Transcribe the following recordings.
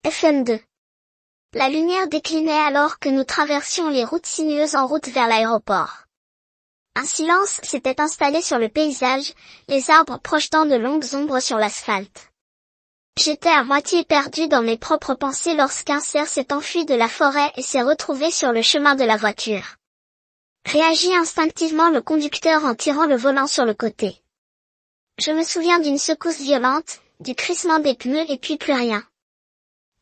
FM2. La lumière déclinait alors que nous traversions les routes sinueuses en route vers l'aéroport. Un silence s'était installé sur le paysage, les arbres projetant de longues ombres sur l'asphalte. J'étais à moitié perdu dans mes propres pensées lorsqu'un cerf s'est enfui de la forêt et s'est retrouvé sur le chemin de la voiture. Réagit instinctivement le conducteur en tirant le volant sur le côté. Je me souviens d'une secousse violente, du crissement des pneus et puis plus rien.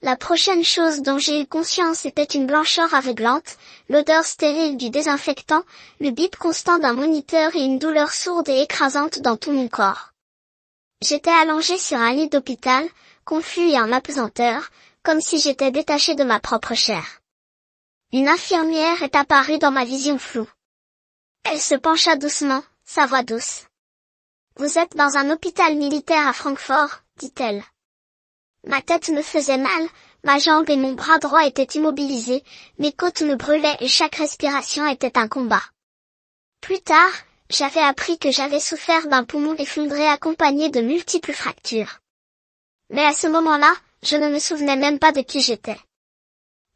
La prochaine chose dont j'ai eu conscience était une blancheur aveuglante, l'odeur stérile du désinfectant, le bip constant d'un moniteur et une douleur sourde et écrasante dans tout mon corps. J'étais allongé sur un lit d'hôpital, confus et en apesanteur, comme si j'étais détaché de ma propre chair. Une infirmière est apparue dans ma vision floue. Elle se pencha doucement, sa voix douce. « Vous êtes dans un hôpital militaire à Francfort, dit-elle. » Ma tête me faisait mal, ma jambe et mon bras droit étaient immobilisés, mes côtes me brûlaient et chaque respiration était un combat. Plus tard, j'avais appris que j'avais souffert d'un poumon effondré accompagné de multiples fractures. Mais à ce moment-là, je ne me souvenais même pas de qui j'étais.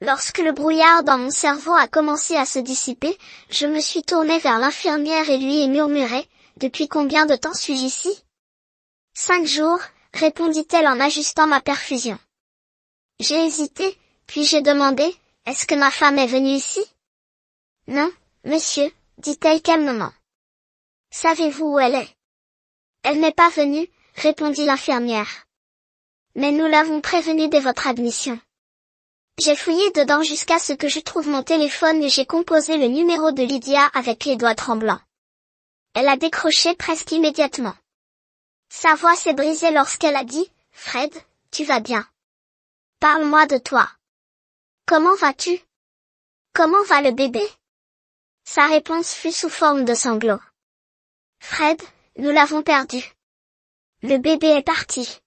Lorsque le brouillard dans mon cerveau a commencé à se dissiper, je me suis tourné vers l'infirmière et lui ai murmuré « Depuis combien de temps suis-je ici ?»« 5 jours, répondit-elle en ajustant ma perfusion. J'ai hésité, puis j'ai demandé « Est-ce que ma femme est venue ici ?»« Non, monsieur, dit-elle calmement. Savez-vous où elle est ? » Elle n'est pas venue, répondit l'infirmière. Mais nous l'avons prévenue dès votre admission. J'ai fouillé dedans jusqu'à ce que je trouve mon téléphone et j'ai composé le numéro de Lydia avec les doigts tremblants. Elle a décroché presque immédiatement. Sa voix s'est brisée lorsqu'elle a dit « Fred, tu vas bien. Parle-moi de toi. Comment vas-tu ? Comment va le bébé ?» Sa réponse fut sous forme de sanglots. « Fred, nous l'avons perdu. Le bébé est parti.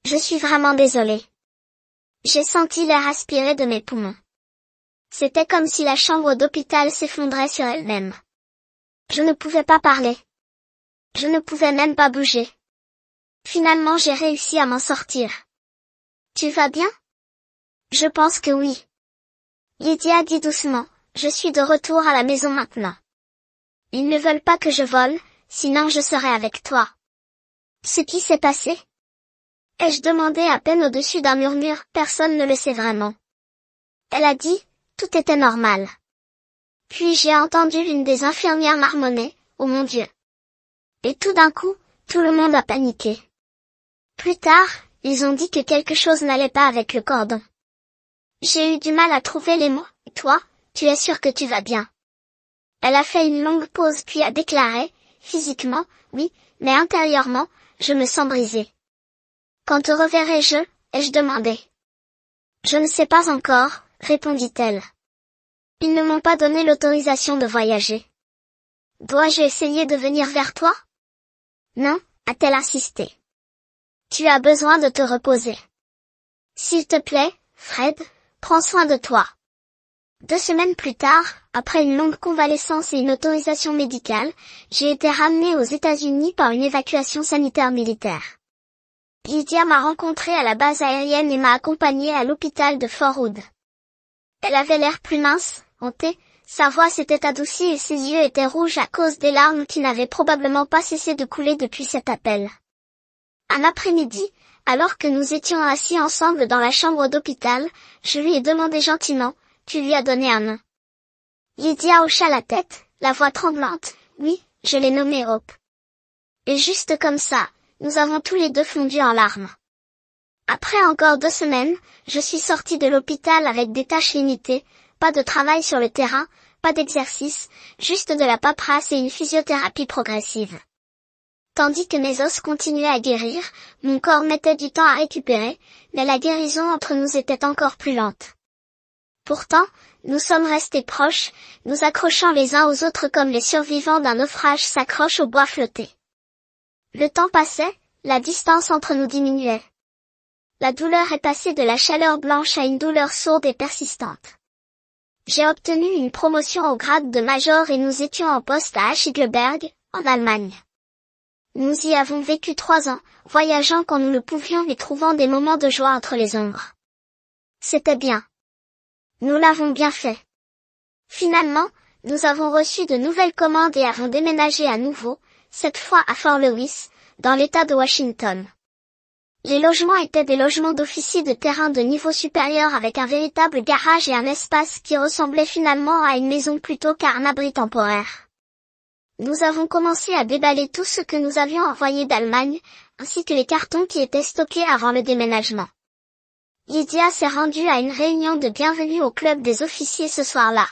Je suis vraiment désolée. » J'ai senti l'air aspiré de mes poumons. C'était comme si la chambre d'hôpital s'effondrait sur elle-même. Je ne pouvais pas parler. Je ne pouvais même pas bouger. Finalement j'ai réussi à m'en sortir. Tu vas bien ? Je pense que oui. Lydia dit doucement, je suis de retour à la maison maintenant. Ils ne veulent pas que je vole, sinon je serai avec toi. Ce qui s'est passé ? Ai-je demandé à peine au-dessus d'un murmure, personne ne le sait vraiment. Elle a dit, tout était normal. Puis j'ai entendu l'une des infirmières marmonner, oh mon Dieu. Et tout d'un coup, tout le monde a paniqué. Plus tard, ils ont dit que quelque chose n'allait pas avec le cordon. J'ai eu du mal à trouver les mots. Et toi, tu es sûr que tu vas bien ? Elle a fait une longue pause puis a déclaré, physiquement, oui, mais intérieurement, je me sens brisée. Quand te reverrai-je ? Ai-je demandé. Je ne sais pas encore, répondit-elle. Ils ne m'ont pas donné l'autorisation de voyager. Dois-je essayer de venir vers toi ? Non, a-t-elle insisté. Tu as besoin de te reposer. S'il te plaît, Fred, prends soin de toi. 2 semaines plus tard, après une longue convalescence et une autorisation médicale, j'ai été ramenée aux États-Unis par une évacuation sanitaire militaire. Lydia m'a rencontrée à la base aérienne et m'a accompagnée à l'hôpital de Fort Hood. Elle avait l'air plus mince, hantée, sa voix s'était adoucie et ses yeux étaient rouges à cause des larmes qui n'avaient probablement pas cessé de couler depuis cet appel. Un après-midi, alors que nous étions assis ensemble dans la chambre d'hôpital, je lui ai demandé gentiment, « Tu lui as donné un nom ?» Lydia hocha la tête, la voix tremblante, « Oui, je l'ai nommé Hope. » Et juste comme ça, nous avons tous les deux fondu en larmes. Après encore 2 semaines, je suis sortie de l'hôpital avec des tâches limitées, pas de travail sur le terrain, pas d'exercice, juste de la paperasse et une physiothérapie progressive. Tandis que mes os continuaient à guérir, mon corps mettait du temps à récupérer, mais la guérison entre nous était encore plus lente. Pourtant, nous sommes restés proches, nous accrochant les uns aux autres comme les survivants d'un naufrage s'accrochent au bois flotté. Le temps passait, la distance entre nous diminuait. La douleur est passée de la chaleur blanche à une douleur sourde et persistante. J'ai obtenu une promotion au grade de major et nous étions en poste à Aschigleberg, en Allemagne. Nous y avons vécu 3 ans, voyageant quand nous le pouvions et trouvant des moments de joie entre les ombres. C'était bien. Nous l'avons bien fait. Finalement, nous avons reçu de nouvelles commandes et avons déménagé à nouveau, cette fois à Fort Lewis, dans l'État de Washington. Les logements étaient des logements d'officiers de terrain de niveau supérieur avec un véritable garage et un espace qui ressemblait finalement à une maison plutôt qu'à un abri temporaire. Nous avons commencé à déballer tout ce que nous avions envoyé d'Allemagne, ainsi que les cartons qui étaient stockés avant le déménagement. Lydia s'est rendue à une réunion de bienvenue au club des officiers ce soir-là.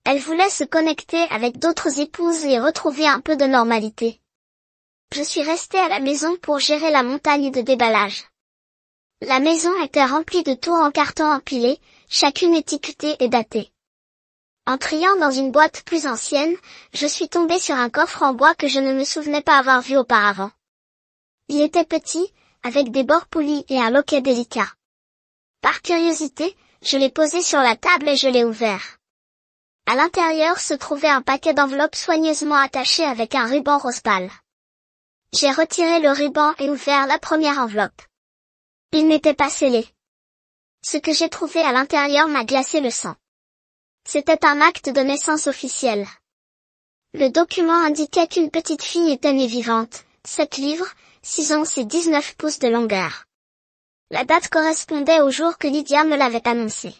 Elle voulait se connecter avec d'autres épouses et retrouver un peu de normalité. Je suis restée à la maison pour gérer la montagne de déballage. La maison était remplie de tours en carton empilés, chacune étiquetée et datée. En triant dans une boîte plus ancienne, je suis tombée sur un coffre en bois que je ne me souvenais pas avoir vu auparavant. Il était petit, avec des bords polis et un loquet délicat. Par curiosité, je l'ai posé sur la table et je l'ai ouvert. À l'intérieur se trouvait un paquet d'enveloppes soigneusement attachées avec un ruban rose pâle. J'ai retiré le ruban et ouvert la première enveloppe. Il n'était pas scellé. Ce que j'ai trouvé à l'intérieur m'a glacé le sang. C'était un acte de naissance officiel. Le document indiquait qu'une petite fille était née vivante, 7 livres, 6 onces et 19 pouces de longueur. La date correspondait au jour que Lydia me l'avait annoncé.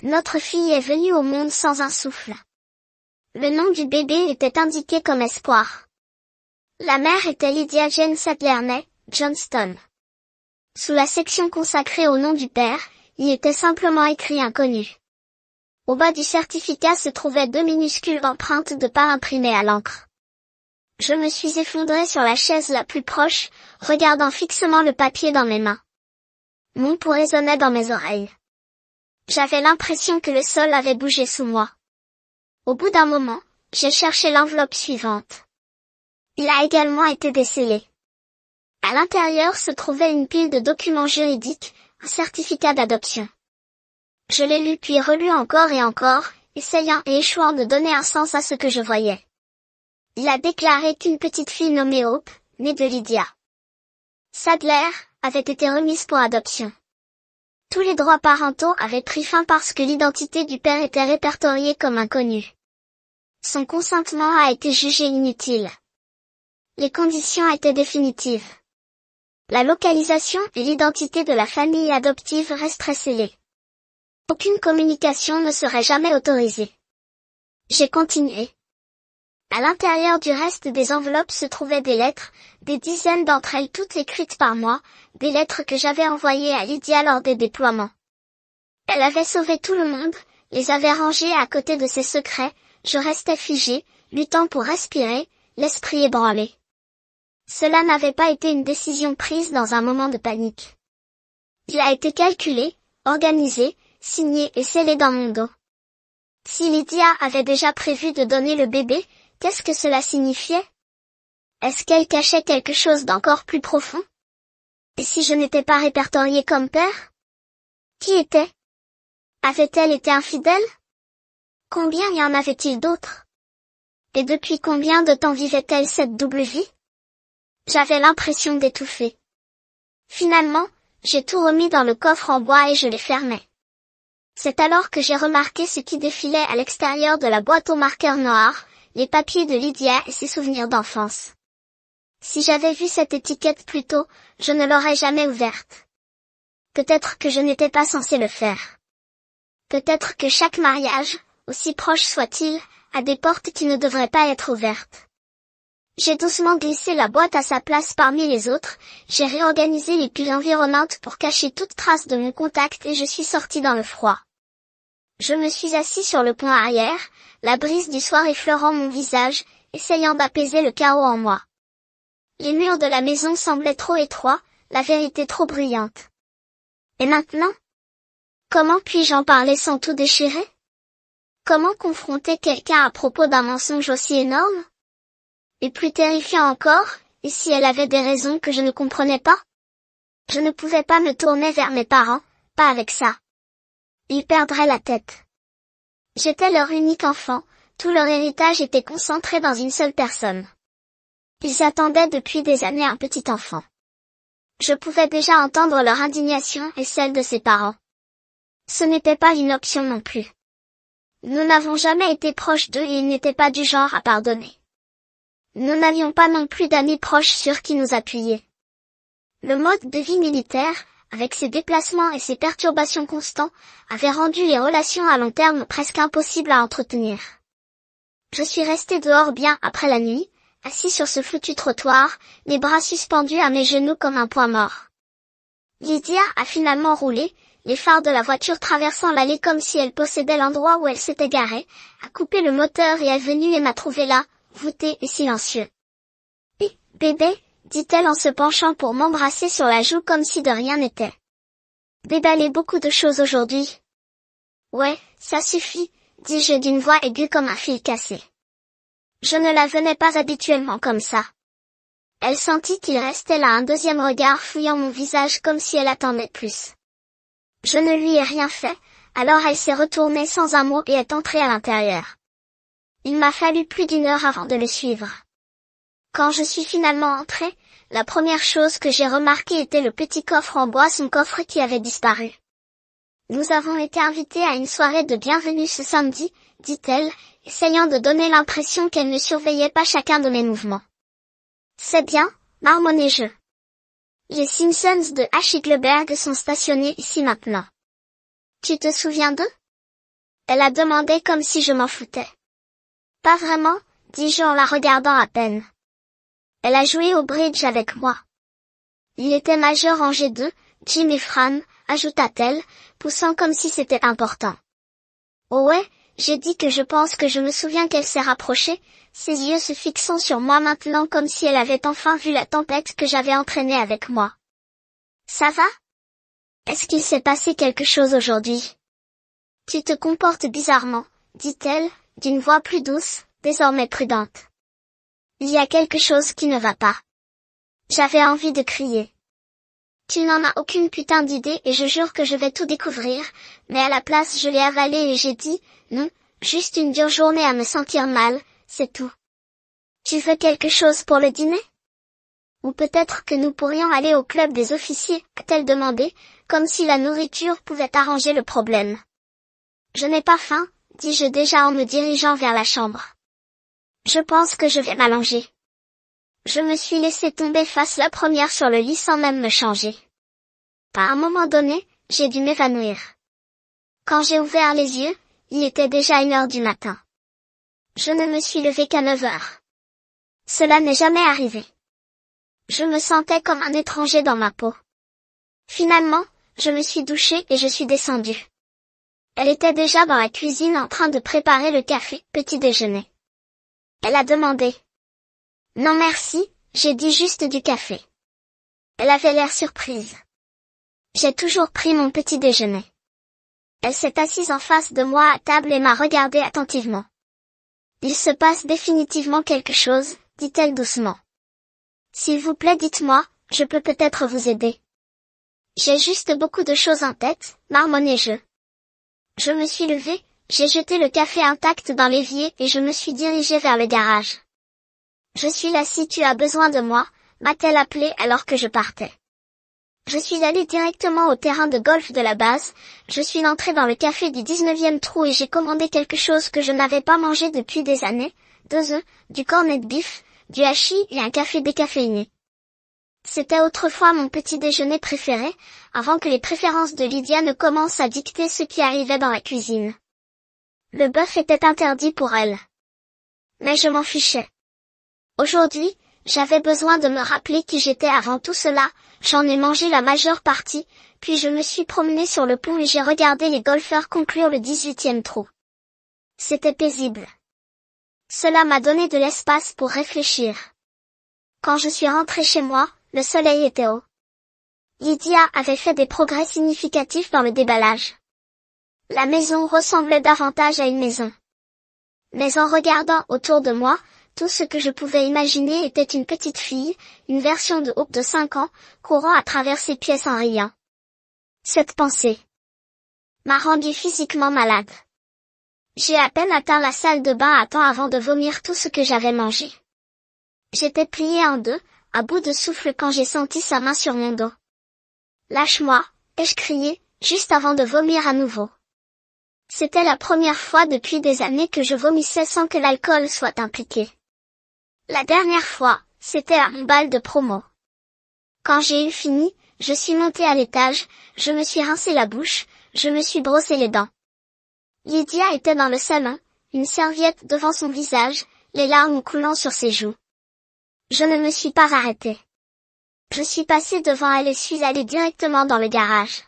Notre fille est venue au monde sans un souffle. Le nom du bébé était indiqué comme Espoir. La mère était Lydia Jane Sadler-Ney, Johnston. Sous la section consacrée au nom du père, il était simplement écrit inconnu. Au bas du certificat se trouvaient 2 minuscules empreintes de pas imprimées à l'encre. Je me suis effondrée sur la chaise la plus proche, regardant fixement le papier dans mes mains. Mon pouls résonnait dans mes oreilles. J'avais l'impression que le sol avait bougé sous moi. Au bout d'un moment, j'ai cherché l'enveloppe suivante. Il a également été décellé. À l'intérieur se trouvait une pile de documents juridiques, un certificat d'adoption. Je l'ai lu puis relu encore et encore, essayant et échouant de donner un sens à ce que je voyais. Il a déclaré qu'une petite fille nommée Hope, née de Lydia Sadler, avait été remise pour adoption. Tous les droits parentaux avaient pris fin parce que l'identité du père était répertoriée comme inconnue. Son consentement a été jugé inutile. Les conditions étaient définitives. La localisation et l'identité de la famille adoptive resteraient scellées. Aucune communication ne serait jamais autorisée. J'ai continué. À l'intérieur du reste des enveloppes se trouvaient des lettres, des dizaines d'entre elles toutes écrites par moi, des lettres que j'avais envoyées à Lydia lors des déploiements. Elle avait sauvé tout le monde, les avait rangées à côté de ses secrets, je restais figée, luttant pour respirer, l'esprit ébranlé. Cela n'avait pas été une décision prise dans un moment de panique. Il a été calculé, organisé, signé et scellé dans mon dos. Si Lydia avait déjà prévu de donner le bébé, qu'est-ce que cela signifiait? Est-ce qu'elle cachait quelque chose d'encore plus profond? Et si je n'étais pas répertoriée comme père? Qui était? Avait-elle été infidèle? Combien y en avait-il d'autres? Et depuis combien de temps vivait-elle cette double vie? J'avais l'impression d'étouffer. Finalement, j'ai tout remis dans le coffre en bois et je les fermais. C'est alors que j'ai remarqué ce qui défilait à l'extérieur de la boîte aux marqueurs noirs, les papiers de Lydia et ses souvenirs d'enfance. Si j'avais vu cette étiquette plus tôt, je ne l'aurais jamais ouverte. Peut-être que je n'étais pas censée le faire. Peut-être que chaque mariage, aussi proche soit-il, a des portes qui ne devraient pas être ouvertes. J'ai doucement glissé la boîte à sa place parmi les autres, j'ai réorganisé les piles environnantes pour cacher toute trace de mon contact et je suis sortie dans le froid. Je me suis assis sur le pont arrière, la brise du soir effleurant mon visage, essayant d'apaiser le chaos en moi. Les murs de la maison semblaient trop étroits, la vérité trop bruyante. Et maintenant? Comment puis-je en parler sans tout déchirer? Comment confronter quelqu'un à propos d'un mensonge aussi énorme? Et plus terrifiant encore, et si elle avait des raisons que je ne comprenais pas? Je ne pouvais pas me tourner vers mes parents, pas avec ça. Ils perdraient la tête. J'étais leur unique enfant, tout leur héritage était concentré dans une seule personne. Ils attendaient depuis des années un petit enfant. Je pouvais déjà entendre leur indignation et celle de ses parents. Ce n'était pas une option non plus. Nous n'avons jamais été proches d'eux et ils n'étaient pas du genre à pardonner. Nous n'avions pas non plus d'amis proches sur qui nous appuyer. Le mode de vie militaire, avec ses déplacements et ses perturbations constants, avait rendu les relations à long terme presque impossibles à entretenir. Je suis resté dehors bien après la nuit, assis sur ce foutu trottoir, les bras suspendus à mes genoux comme un point mort. Lydia a finalement roulé, les phares de la voiture traversant l'allée comme si elle possédait l'endroit où elle s'était garée, a coupé le moteur et est venue et m'a trouvé là, voûté et silencieux. « Bébé », dit-elle en se penchant pour m'embrasser sur la joue comme si de rien n'était. « Déballé beaucoup de choses aujourd'hui. »« Ouais, ça suffit », dis-je d'une voix aiguë comme un fil cassé. Je ne la venais pas habituellement comme ça. Elle sentit qu'il restait là un deuxième regard fouillant mon visage comme si elle attendait plus. Je ne lui ai rien fait, alors elle s'est retournée sans un mot et est entrée à l'intérieur. Il m'a fallu plus d'1 heure avant de le suivre. Quand je suis finalement entrée, la première chose que j'ai remarquée était le petit coffre en bois, son coffre qui avait disparu. Nous avons été invités à une soirée de bienvenue ce samedi, dit-elle, essayant de donner l'impression qu'elle ne surveillait pas chacun de mes mouvements. C'est bien, marmonnai-je. Les Simpsons de Hachigleberg sont stationnés ici maintenant. Tu te souviens d'eux? Elle a demandé comme si je m'en foutais. Pas vraiment, dis-je en la regardant à peine. Elle a joué au bridge avec moi. Il était majeur en G2, Jim et Fran, ajouta-t-elle, poussant comme si c'était important. Oh ouais, j'ai dit que je pense que je me souviens qu'elle s'est rapprochée, ses yeux se fixant sur moi maintenant comme si elle avait enfin vu la tempête que j'avais entraînée avec moi. Ça va? Est-ce qu'il s'est passé quelque chose aujourd'hui? Tu te comportes bizarrement, dit-elle, d'une voix plus douce, désormais prudente. Il y a quelque chose qui ne va pas. J'avais envie de crier. Tu n'en as aucune putain d'idée et je jure que je vais tout découvrir, mais à la place je l'ai avalé et j'ai dit, non, juste une dure journée à me sentir mal, c'est tout. Tu veux quelque chose pour le dîner? Ou peut-être que nous pourrions aller au club des officiers, a-t-elle demandé, comme si la nourriture pouvait arranger le problème. Je n'ai pas faim, dis-je déjà en me dirigeant vers la chambre. Je pense que je vais m'allonger. Je me suis laissé tomber face la première sur le lit sans même me changer. À un moment donné, j'ai dû m'évanouir. Quand j'ai ouvert les yeux, il était déjà 1 heure du matin. Je ne me suis levée qu'à 9 heures. Cela n'est jamais arrivé. Je me sentais comme un étranger dans ma peau. Finalement, je me suis douchée et je suis descendue. Elle était déjà dans la cuisine en train de préparer le café, petit déjeuner. Elle a demandé. Non merci, j'ai dit juste du café. Elle avait l'air surprise. J'ai toujours pris mon petit déjeuner. Elle s'est assise en face de moi à table et m'a regardé attentivement. Il se passe définitivement quelque chose, dit-elle doucement. S'il vous plaît dites-moi, je peux peut-être vous aider. J'ai juste beaucoup de choses en tête, marmonnai-je. Je me suis levée, j'ai jeté le café intact dans l'évier et je me suis dirigée vers le garage. Je suis là si tu as besoin de moi, m'a-t-elle appelé alors que je partais. Je suis allée directement au terrain de golf de la base, je suis entrée dans le café du 19e trou et j'ai commandé quelque chose que je n'avais pas mangé depuis des années, 2 œufs, du corned beef, du hachis et un café décaféiné. C'était autrefois mon petit déjeuner préféré, avant que les préférences de Lydia ne commencent à dicter ce qui arrivait dans la cuisine. Le bœuf était interdit pour elle. Mais je m'en fichais. Aujourd'hui, j'avais besoin de me rappeler qui j'étais avant tout cela, j'en ai mangé la majeure partie, puis je me suis promenée sur le pont et j'ai regardé les golfeurs conclure le 18e trou. C'était paisible. Cela m'a donné de l'espace pour réfléchir. Quand je suis rentrée chez moi, le soleil était haut. Lydia avait fait des progrès significatifs dans le déballage. La maison ressemblait davantage à une maison. Mais en regardant autour de moi, tout ce que je pouvais imaginer était une petite fille, une version de Hope de 5 ans, courant à travers ces pièces en riant. Cette pensée m'a rendu physiquement malade. J'ai à peine atteint la salle de bain à temps avant de vomir tout ce que j'avais mangé. J'étais pliée en deux, à bout de souffle quand j'ai senti sa main sur mon dos. « Lâche-moi » ai-je crié, juste avant de vomir à nouveau. C'était la première fois depuis des années que je vomissais sans que l'alcool soit impliqué. La dernière fois, c'était à mon bal de promo. Quand j'ai eu fini, je suis montée à l'étage, je me suis rincé la bouche, je me suis brossé les dents. Lydia était dans le salon, une serviette devant son visage, les larmes coulant sur ses joues. Je ne me suis pas arrêtée. Je suis passée devant elle et suis allée directement dans le garage.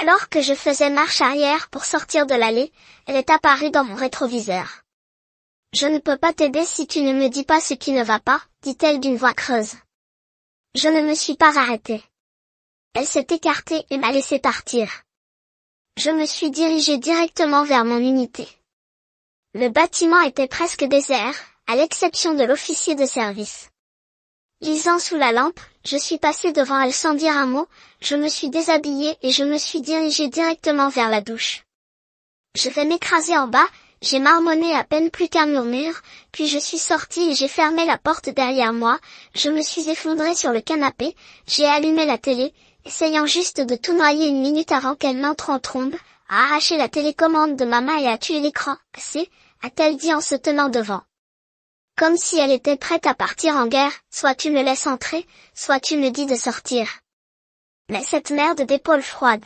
Alors que je faisais marche arrière pour sortir de l'allée, elle est apparue dans mon rétroviseur. « Je ne peux pas t'aider si tu ne me dis pas ce qui ne va pas, » dit-elle d'une voix creuse. Je ne me suis pas arrêtée. Elle s'est écartée et m'a laissé partir. Je me suis dirigée directement vers mon unité. Le bâtiment était presque désert, à l'exception de l'officier de service. Lisant sous la lampe, je suis passée devant elle sans dire un mot, je me suis déshabillée et je me suis dirigée directement vers la douche. Je vais m'écraser en bas, j'ai marmonné à peine plus qu'un murmure, puis je suis sortie et j'ai fermé la porte derrière moi, je me suis effondrée sur le canapé, j'ai allumé la télé, essayant juste de tout noyer une minute avant qu'elle n'entre en trombe, a arraché la télécommande de ma main et a tué l'écran, a-t-elle dit en se tenant devant. Comme si elle était prête à partir en guerre, soit tu me laisses entrer, soit tu me dis de sortir. Mais cette merde d'épaule froide.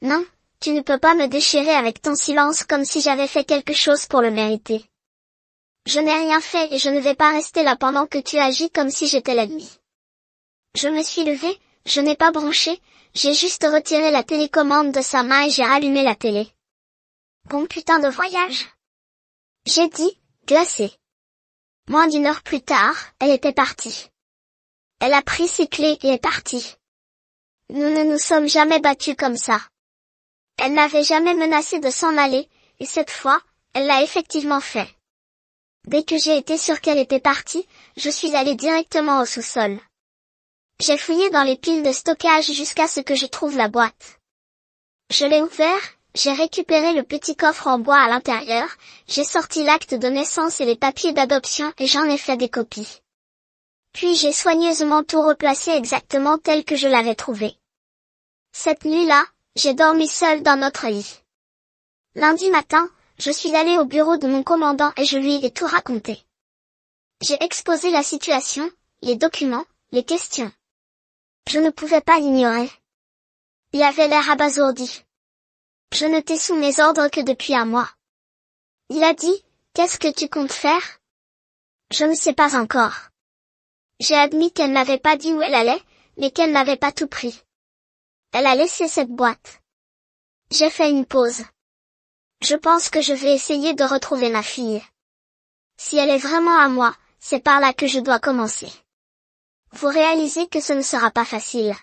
Non, tu ne peux pas me déchirer avec ton silence comme si j'avais fait quelque chose pour le mériter. Je n'ai rien fait et je ne vais pas rester là pendant que tu agis comme si j'étais l'ennemi. Je me suis levée, je n'ai pas bronché, j'ai juste retiré la télécommande de sa main et j'ai rallumé la télé. Bon putain de voyage. J'ai dit, glacée. Moins d'une heure plus tard, elle était partie. Elle a pris ses clés et est partie. Nous ne nous sommes jamais battus comme ça. Elle n'avait jamais menacé de s'en aller, et cette fois, elle l'a effectivement fait. Dès que j'ai été sûre qu'elle était partie, je suis allée directement au sous-sol. J'ai fouillé dans les piles de stockage jusqu'à ce que je trouve la boîte. Je l'ai ouvert, j'ai récupéré le petit coffre en bois à l'intérieur, j'ai sorti l'acte de naissance et les papiers d'adoption et j'en ai fait des copies. Puis j'ai soigneusement tout replacé exactement tel que je l'avais trouvé. Cette nuit-là, j'ai dormi seule dans notre lit. Lundi matin, je suis allée au bureau de mon commandant et je lui ai tout raconté. J'ai exposé la situation, les documents, les questions. Je ne pouvais pas l'ignorer. Il avait l'air abasourdi. Je n'étais sous mes ordres que depuis un mois. Il a dit, qu'est-ce que tu comptes faire? Je ne sais pas encore. J'ai admis qu'elle n'avait pas dit où elle allait, mais qu'elle n'avait pas tout pris. Elle a laissé cette boîte. J'ai fait une pause. Je pense que je vais essayer de retrouver ma fille. Si elle est vraiment à moi, c'est par là que je dois commencer. Vous réalisez que ce ne sera pas facile.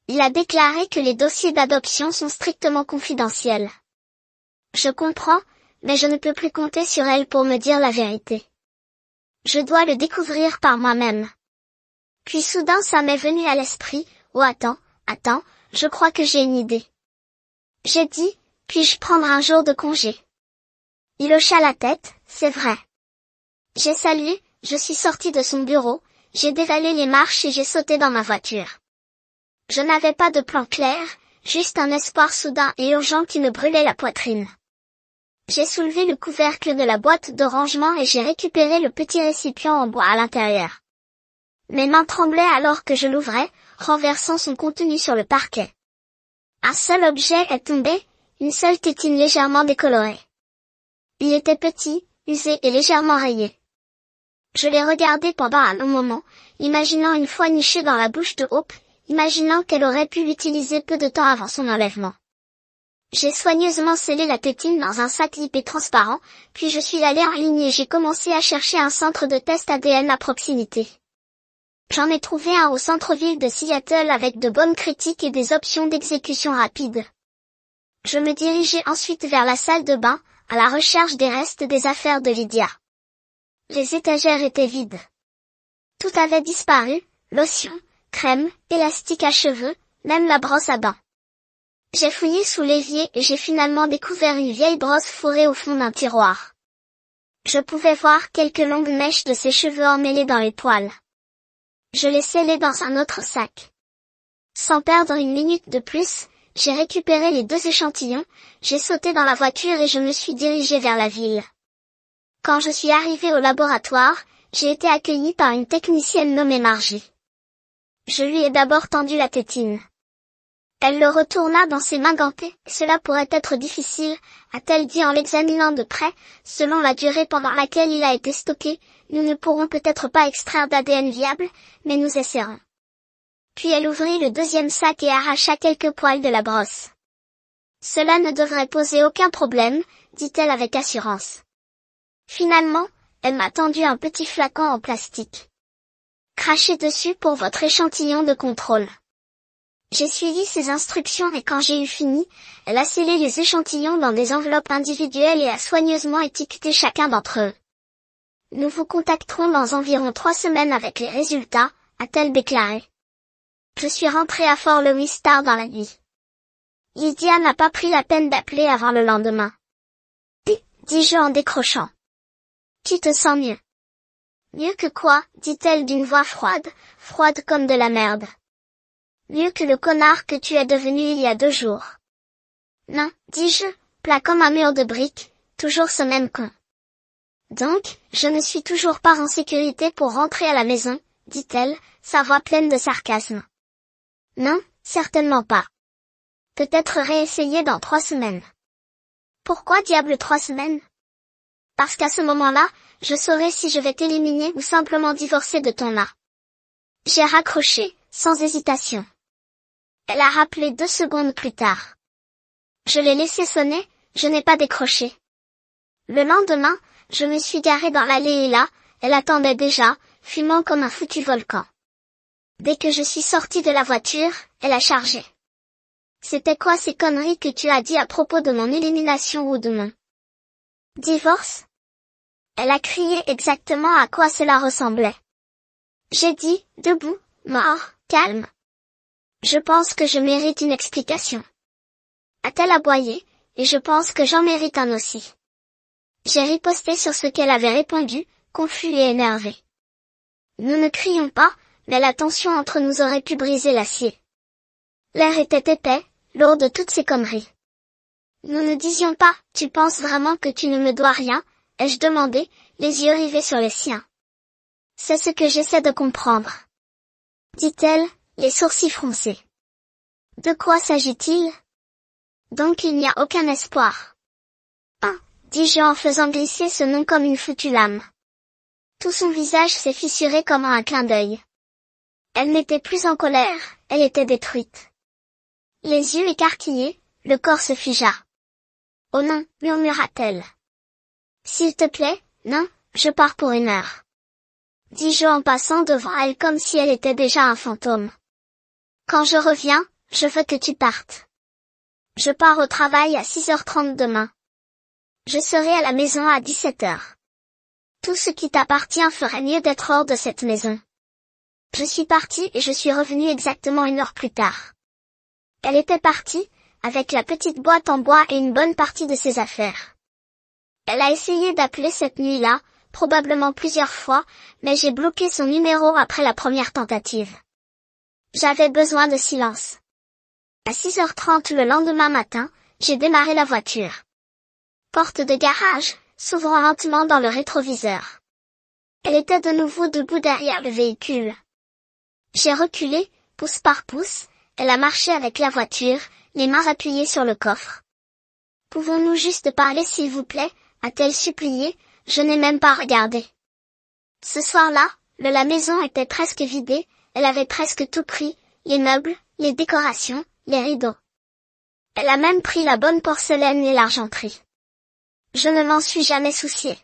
Il a déclaré que les dossiers d'adoption sont strictement confidentiels. Je comprends, mais je ne peux plus compter sur elle pour me dire la vérité. Je dois le découvrir par moi-même. Puis soudain ça m'est venu à l'esprit, oh attends, je crois que j'ai une idée. J'ai dit, puis-je prendre un jour de congé? Il hocha la tête, c'est vrai. J'ai salué, je suis sortie de son bureau, j'ai dévalé les marches et j'ai sauté dans ma voiture. Je n'avais pas de plan clair, juste un espoir soudain et urgent qui me brûlait la poitrine. J'ai soulevé le couvercle de la boîte de rangement et j'ai récupéré le petit récipient en bois à l'intérieur. Mes mains tremblaient alors que je l'ouvrais, renversant son contenu sur le parquet. Un seul objet est tombé, une seule tétine légèrement décolorée. Il était petit, usé et légèrement rayé. Je l'ai regardé pendant un long moment, imaginant une fois nichée dans la bouche de Hope, imaginant qu'elle aurait pu l'utiliser peu de temps avant son enlèvement. J'ai soigneusement scellé la tétine dans un sac lippé transparent, puis je suis allée en ligne et j'ai commencé à chercher un centre de test ADN à proximité. J'en ai trouvé un au centre-ville de Seattle avec de bonnes critiques et des options d'exécution rapide. Je me dirigeai ensuite vers la salle de bain, à la recherche des restes des affaires de Lydia. Les étagères étaient vides. Tout avait disparu, lotion, crème, élastique à cheveux, même la brosse à dents. J'ai fouillé sous l'évier et j'ai finalement découvert une vieille brosse fourrée au fond d'un tiroir. Je pouvais voir quelques longues mèches de ses cheveux emmêlés dans les poils. Je les scellai dans un autre sac. Sans perdre une minute de plus, J'ai récupéré les 2 échantillons, j'ai sauté dans la voiture et je me suis dirigé vers la ville. Quand je suis arrivé au laboratoire, j'ai été accueilli par une technicienne nommée Margie. Je lui ai d'abord tendu la tétine. Elle le retourna dans ses mains gantées. Cela pourrait être difficile, a-t-elle dit en l'examinant de près, selon la durée pendant laquelle il a été stocké, nous ne pourrons peut-être pas extraire d'ADN viable, mais nous essaierons. Puis elle ouvrit le 2e sac et arracha quelques poils de la brosse. Cela ne devrait poser aucun problème, dit-elle avec assurance. Finalement, elle m'a tendu un petit flacon en plastique. Crachez dessus pour votre échantillon de contrôle. J'ai suivi ses instructions et quand j'ai eu fini, elle a scellé les échantillons dans des enveloppes individuelles et a soigneusement étiqueté chacun d'entre eux. Nous vous contacterons dans environ 3 semaines avec les résultats, a-t-elle déclaré. Je suis rentrée à Fort Lewis tard dans la nuit. Lydia n'a pas pris la peine d'appeler avant le lendemain. Dis-je en décrochant. Tu te sens mieux? Mieux que quoi, dit-elle d'une voix froide comme de la merde. Mieux que le connard que tu es devenu il y a 2 jours. Non, dis-je, plat comme un mur de briques, toujours ce même con. Donc, je ne suis toujours pas en sécurité pour rentrer à la maison, dit-elle, sa voix pleine de sarcasme. Non, certainement pas. Peut-être réessayer dans 3 semaines. Pourquoi diable 3 semaines? Parce qu'à ce moment-là, je saurai si je vais t'éliminer ou simplement divorcer de ton âme. J'ai raccroché, sans hésitation. Elle a rappelé 2 secondes plus tard. Je l'ai laissé sonner, je n'ai pas décroché. Le lendemain, je me suis garé dans l'allée et là, elle attendait déjà, fumant comme un foutu volcan. Dès que je suis sorti de la voiture, elle a chargé. C'était quoi ces conneries que tu as dit à propos de mon élimination ou de mon divorce? Elle a crié exactement à quoi cela ressemblait. J'ai dit, debout, mort, calme. Je pense que je mérite une explication. A-t-elle aboyé, et je pense que j'en mérite un aussi. J'ai riposté sur ce qu'elle avait répondu, confus et énervé. Nous ne crions pas, mais la tension entre nous aurait pu briser l'acier. L'air était épais, lourd de toutes ces conneries. Nous ne disions pas, tu penses vraiment que tu ne me dois rien, ai-je demandé, les yeux rivés sur les siens. C'est ce que j'essaie de comprendre. Dit-elle, les sourcils froncés. De quoi s'agit-il? Donc il n'y a aucun espoir. Dis-je en faisant glisser ce nom comme une foutue lame. Tout son visage s'est fissuré comme un clin d'œil. Elle n'était plus en colère, elle était détruite. Les yeux écarquillés, le corps se figea. Oh non, murmura-t-elle. S'il te plaît, non, je pars pour 1 heure. Dis-je en passant devant elle comme si elle était déjà un fantôme. Quand je reviens, je veux que tu partes. Je pars au travail à 6h30 demain. Je serai à la maison à 17h. Tout ce qui t'appartient ferait mieux d'être hors de cette maison. Je suis partie et je suis revenue exactement 1 heure plus tard. Elle était partie, avec la petite boîte en bois et une bonne partie de ses affaires. Elle a essayé d'appeler cette nuit-là, probablement plusieurs fois, mais j'ai bloqué son numéro après la première tentative. J'avais besoin de silence. À 6h30 le lendemain matin, j'ai démarré la voiture. Porte de garage, s'ouvrant lentement dans le rétroviseur. Elle était de nouveau debout derrière le véhicule. J'ai reculé, pouce par pouce, elle a marché avec la voiture, les mains appuyées sur le coffre. Pouvons-nous juste parler s'il vous plaît, a-t-elle supplié, je n'ai même pas regardé. Ce soir-là, la maison était presque vidée, elle avait presque tout pris, les meubles, les décorations, les rideaux. Elle a même pris la bonne porcelaine et l'argenterie. Je ne m'en suis jamais souciée.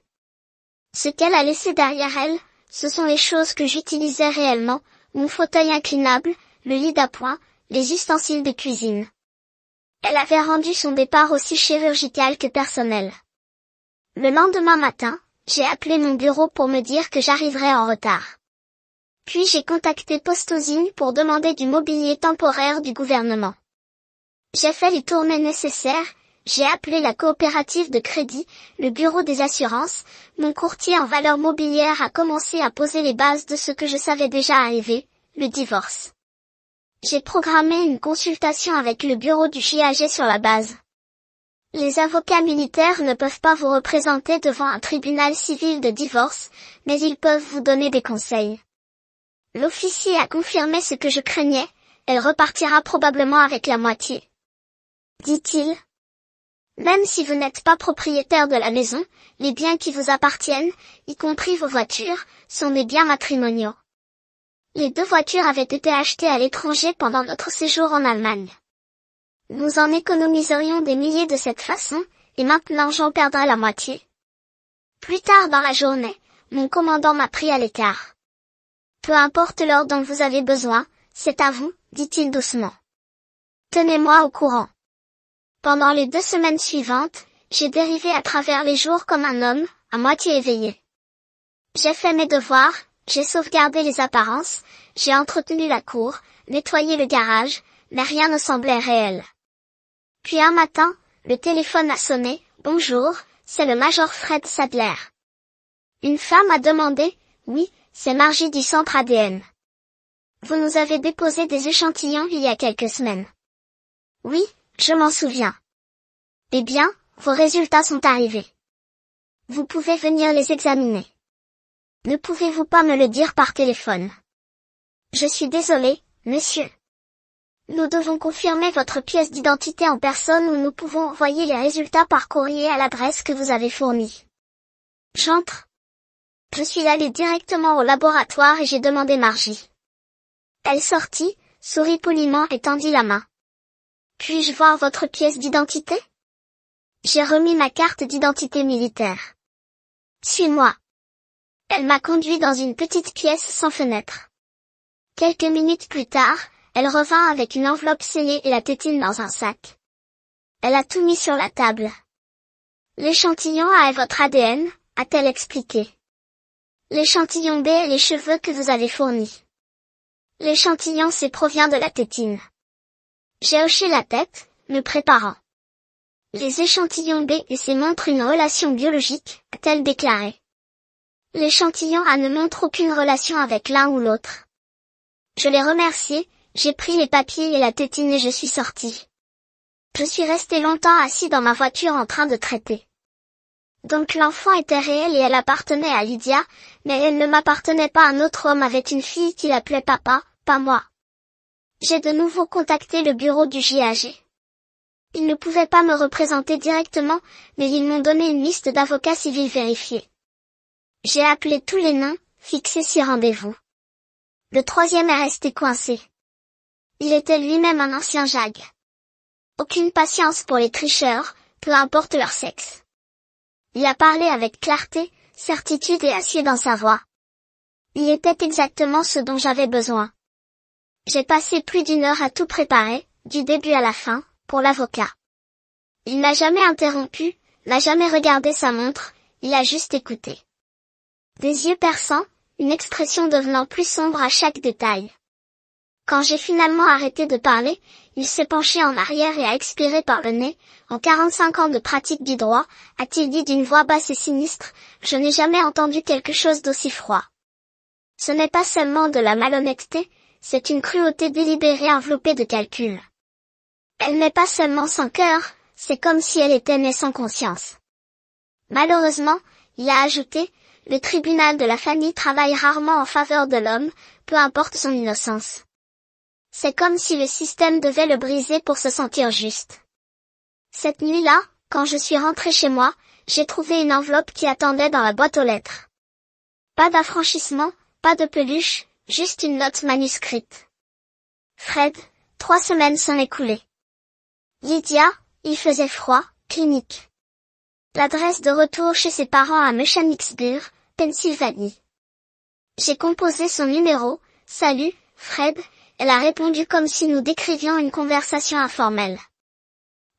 Ce qu'elle a laissé derrière elle, ce sont les choses que j'utilisais réellement, mon fauteuil inclinable, le lit d'appoint, les ustensiles de cuisine. Elle avait rendu son départ aussi chirurgical que personnel. Le lendemain matin, j'ai appelé mon bureau pour me dire que j'arriverais en retard. Puis j'ai contacté Postosine pour demander du mobilier temporaire du gouvernement. J'ai fait les tournées nécessaires, j'ai appelé la coopérative de crédit, le bureau des assurances, mon courtier en valeurs mobilières a commencé à poser les bases de ce que je savais déjà arriver, le divorce. J'ai programmé une consultation avec le bureau du JAG sur la base. Les avocats militaires ne peuvent pas vous représenter devant un tribunal civil de divorce, mais ils peuvent vous donner des conseils. L'officier a confirmé ce que je craignais, elle repartira probablement avec la moitié. Dit-il. Même si vous n'êtes pas propriétaire de la maison, les biens qui vous appartiennent, y compris vos voitures, sont des biens matrimoniaux. Les 2 voitures avaient été achetées à l'étranger pendant notre séjour en Allemagne. Nous en économiserions des milliers de cette façon, et maintenant j'en perdrai la moitié. Plus tard dans la journée, mon commandant m'a pris à l'écart. Peu importe l'heure dont vous avez besoin, c'est à vous, dit-il doucement. Tenez-moi au courant. Pendant les 2 semaines suivantes, j'ai dérivé à travers les jours comme un homme, à moitié éveillé. J'ai fait mes devoirs, j'ai sauvegardé les apparences, j'ai entretenu la cour, nettoyé le garage, mais rien ne semblait réel. Puis un matin, le téléphone a sonné. Bonjour, c'est le major Fred Sadler. Une femme a demandé. Oui, c'est Margie du centre ADN. Vous nous avez déposé des échantillons il y a quelques semaines. Oui, je m'en souviens. Eh bien, vos résultats sont arrivés. Vous pouvez venir les examiner. Ne pouvez-vous pas me le dire par téléphone? Je suis désolé, monsieur. Nous devons confirmer votre pièce d'identité en personne ou nous pouvons envoyer les résultats par courrier à l'adresse que vous avez fournie. J'entre. Je suis allé directement au laboratoire et j'ai demandé Margie. Elle sortit, sourit poliment et tendit la main. Puis-je voir votre pièce d'identité? J'ai remis ma carte d'identité militaire. Suis-moi. Elle m'a conduit dans une petite pièce sans fenêtre. Quelques minutes plus tard, elle revint avec une enveloppe scellée et la tétine dans un sac. Elle a tout mis sur la table. L'échantillon A est votre ADN, a-t-elle expliqué. L'échantillon B est les cheveux que vous avez fournis. L'échantillon C provient de la tétine. J'ai hoché la tête, me préparant. Les échantillons B et C montrent une relation biologique, a-t-elle déclaré. L'échantillon A ne montre aucune relation avec l'un ou l'autre. Je l'ai remercié, j'ai pris les papiers et la tétine et je suis sorti. Je suis resté longtemps assis dans ma voiture en train de traiter. Donc l'enfant était réel et elle appartenait à Lydia, mais elle ne m'appartenait pas. Un autre homme avait une fille qui l'appelait papa, pas moi. J'ai de nouveau contacté le bureau du JAG. Ils ne pouvaient pas me représenter directement, mais ils m'ont donné une liste d'avocats civils vérifiés. J'ai appelé tous les noms, fixé 6 rendez-vous. Le 3e est resté coincé. Il était lui-même un ancien JAG. Aucune patience pour les tricheurs, peu importe leur sexe. Il a parlé avec clarté, certitude et acier dans sa voix. Il était exactement ce dont j'avais besoin. J'ai passé plus d'1 heure à tout préparer, du début à la fin, pour l'avocat. Il n'a jamais interrompu, n'a jamais regardé sa montre, il a juste écouté. Des yeux perçants, une expression devenant plus sombre à chaque détail. Quand j'ai finalement arrêté de parler, il s'est penché en arrière et a expiré par le nez. En 45 ans de pratique du droit, a-t-il dit d'une voix basse et sinistre, je n'ai jamais entendu quelque chose d'aussi froid. Ce n'est pas seulement de la malhonnêteté, c'est une cruauté délibérée enveloppée de calcul. Elle n'est pas seulement sans cœur, c'est comme si elle était née sans conscience. Malheureusement, il a ajouté, le tribunal de la famille travaille rarement en faveur de l'homme, peu importe son innocence. C'est comme si le système devait le briser pour se sentir juste. Cette nuit-là, quand je suis rentré chez moi, j'ai trouvé une enveloppe qui attendait dans la boîte aux lettres. Pas d'affranchissement, pas de peluche, juste une note manuscrite. Fred, 3 semaines sont écoulées. Lydia, il faisait froid, clinique. L'adresse de retour chez ses parents à Mechanicsburg, Pennsylvanie. J'ai composé son numéro, salut, Fred. Elle a répondu comme si nous décrivions une conversation informelle.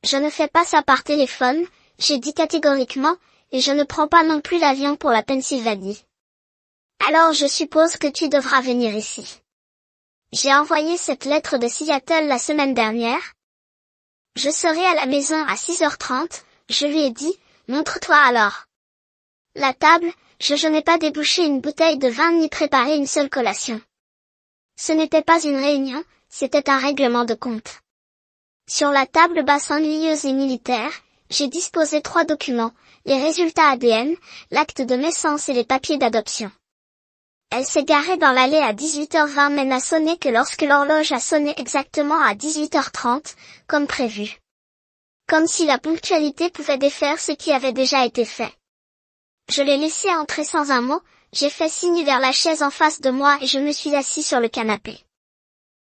Je ne fais pas ça par téléphone, j'ai dit catégoriquement, et je ne prends pas non plus l'avion pour la Pennsylvanie. Alors je suppose que tu devras venir ici. J'ai envoyé cette lettre de Seattle la semaine dernière. Je serai à la maison à 6h30, je lui ai dit, montre-toi alors. La table, je n'ai pas débouché une bouteille de vin ni préparé une seule collation. Ce n'était pas une réunion, c'était un règlement de compte. Sur la table basse ennuyeuse et militaire, j'ai disposé 3 documents, les résultats ADN, l'acte de naissance et les papiers d'adoption. Elle s'est garée dans l'allée à 18h20 mais n'a sonné que lorsque l'horloge a sonné exactement à 18h30, comme prévu. Comme si la ponctualité pouvait défaire ce qui avait déjà été fait. Je l'ai laissée entrer sans un mot, j'ai fait signe vers la chaise en face de moi et je me suis assis sur le canapé.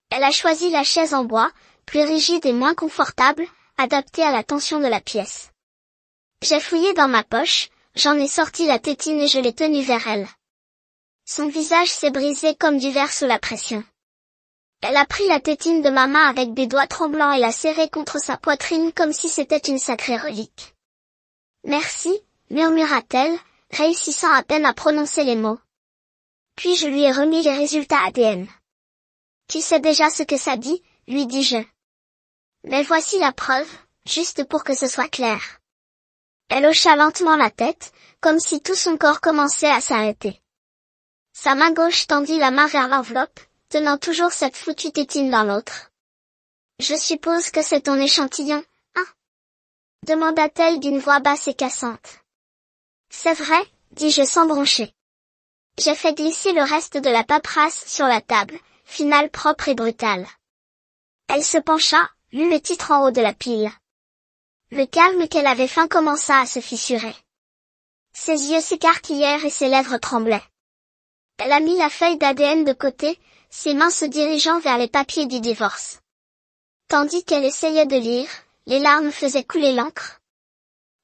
Elle a choisi la chaise en bois, plus rigide et moins confortable, adaptée à la tension de la pièce. J'ai fouillé dans ma poche, j'en ai sorti la tétine et je l'ai tenue vers elle. Son visage s'est brisé comme du verre sous la pression. Elle a pris la tétine de ma main avec des doigts tremblants et l'a serrée contre sa poitrine comme si c'était une sacrée relique. Merci, murmura-t-elle, réussissant à peine à prononcer les mots. Puis je lui ai remis les résultats ADN. Tu sais déjà ce que ça dit, lui dis-je. Mais voici la preuve, juste pour que ce soit clair. Elle hocha lentement la tête, comme si tout son corps commençait à s'arrêter. Sa main gauche tendit la main vers l'enveloppe, tenant toujours cette foutue tétine dans l'autre. Je suppose que c'est ton échantillon, hein? Demanda-t-elle d'une voix basse et cassante. C'est vrai, dis-je sans broncher. J'ai fait glisser le reste de la paperasse sur la table, finale propre et brutale. Elle se pencha, lut le titre en haut de la pile. Le calme qu'elle avait feint commença à se fissurer. Ses yeux s'écarquillèrent et ses lèvres tremblaient. Elle a mis la feuille d'ADN de côté, ses mains se dirigeant vers les papiers du divorce. Tandis qu'elle essayait de lire, les larmes faisaient couler l'encre.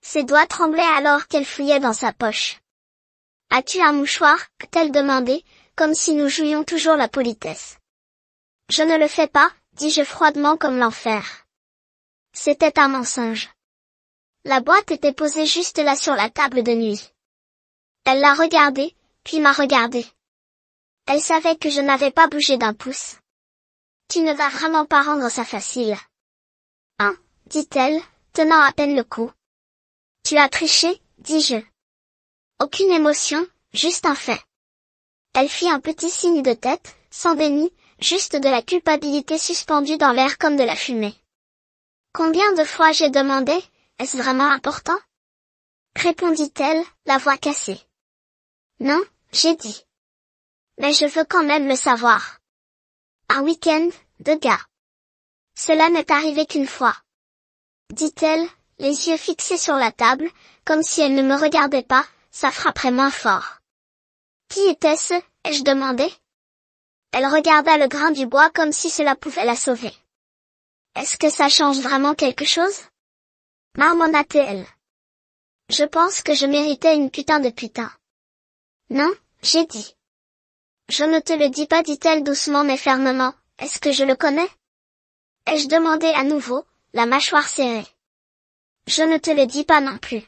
Ses doigts tremblaient alors qu'elle fouillait dans sa poche. « As-tu un mouchoir ?» a-t-elle demandé, comme si nous jouions toujours la politesse. « Je ne le fais pas », dis-je froidement comme l'enfer. C'était un mensonge. La boîte était posée juste là sur la table de nuit. Elle l'a regardé, puis m'a regardé. Elle savait que je n'avais pas bougé d'un pouce. « Tu ne vas vraiment pas rendre ça facile. »« Hein ?» dit-elle, tenant à peine le coup. « Tu as triché ?» dis-je. Aucune émotion, juste un fait. Elle fit un petit signe de tête, sans déni, juste de la culpabilité suspendue dans l'air comme de la fumée. Combien de fois j'ai demandé, est-ce vraiment important? Répondit-elle, la voix cassée. Non, j'ai dit. Mais je veux quand même le savoir. Un week-end, de gars. Cela n'est arrivé qu'une fois. Dit-elle, les yeux fixés sur la table, comme si elle ne me regardait pas, ça frapperait moins fort. Qui était-ce, ai-je demandé? Elle regarda le grain du bois comme si cela pouvait la sauver. Est-ce que ça change vraiment quelque chose? Marmonna-t-elle. Je pense que je méritais une putain de putain. Non, j'ai dit. Je ne te le dis pas, dit-elle doucement mais fermement, est-ce que je le connais? Ai-je demandé à nouveau, la mâchoire serrée. Je ne te le dis pas non plus.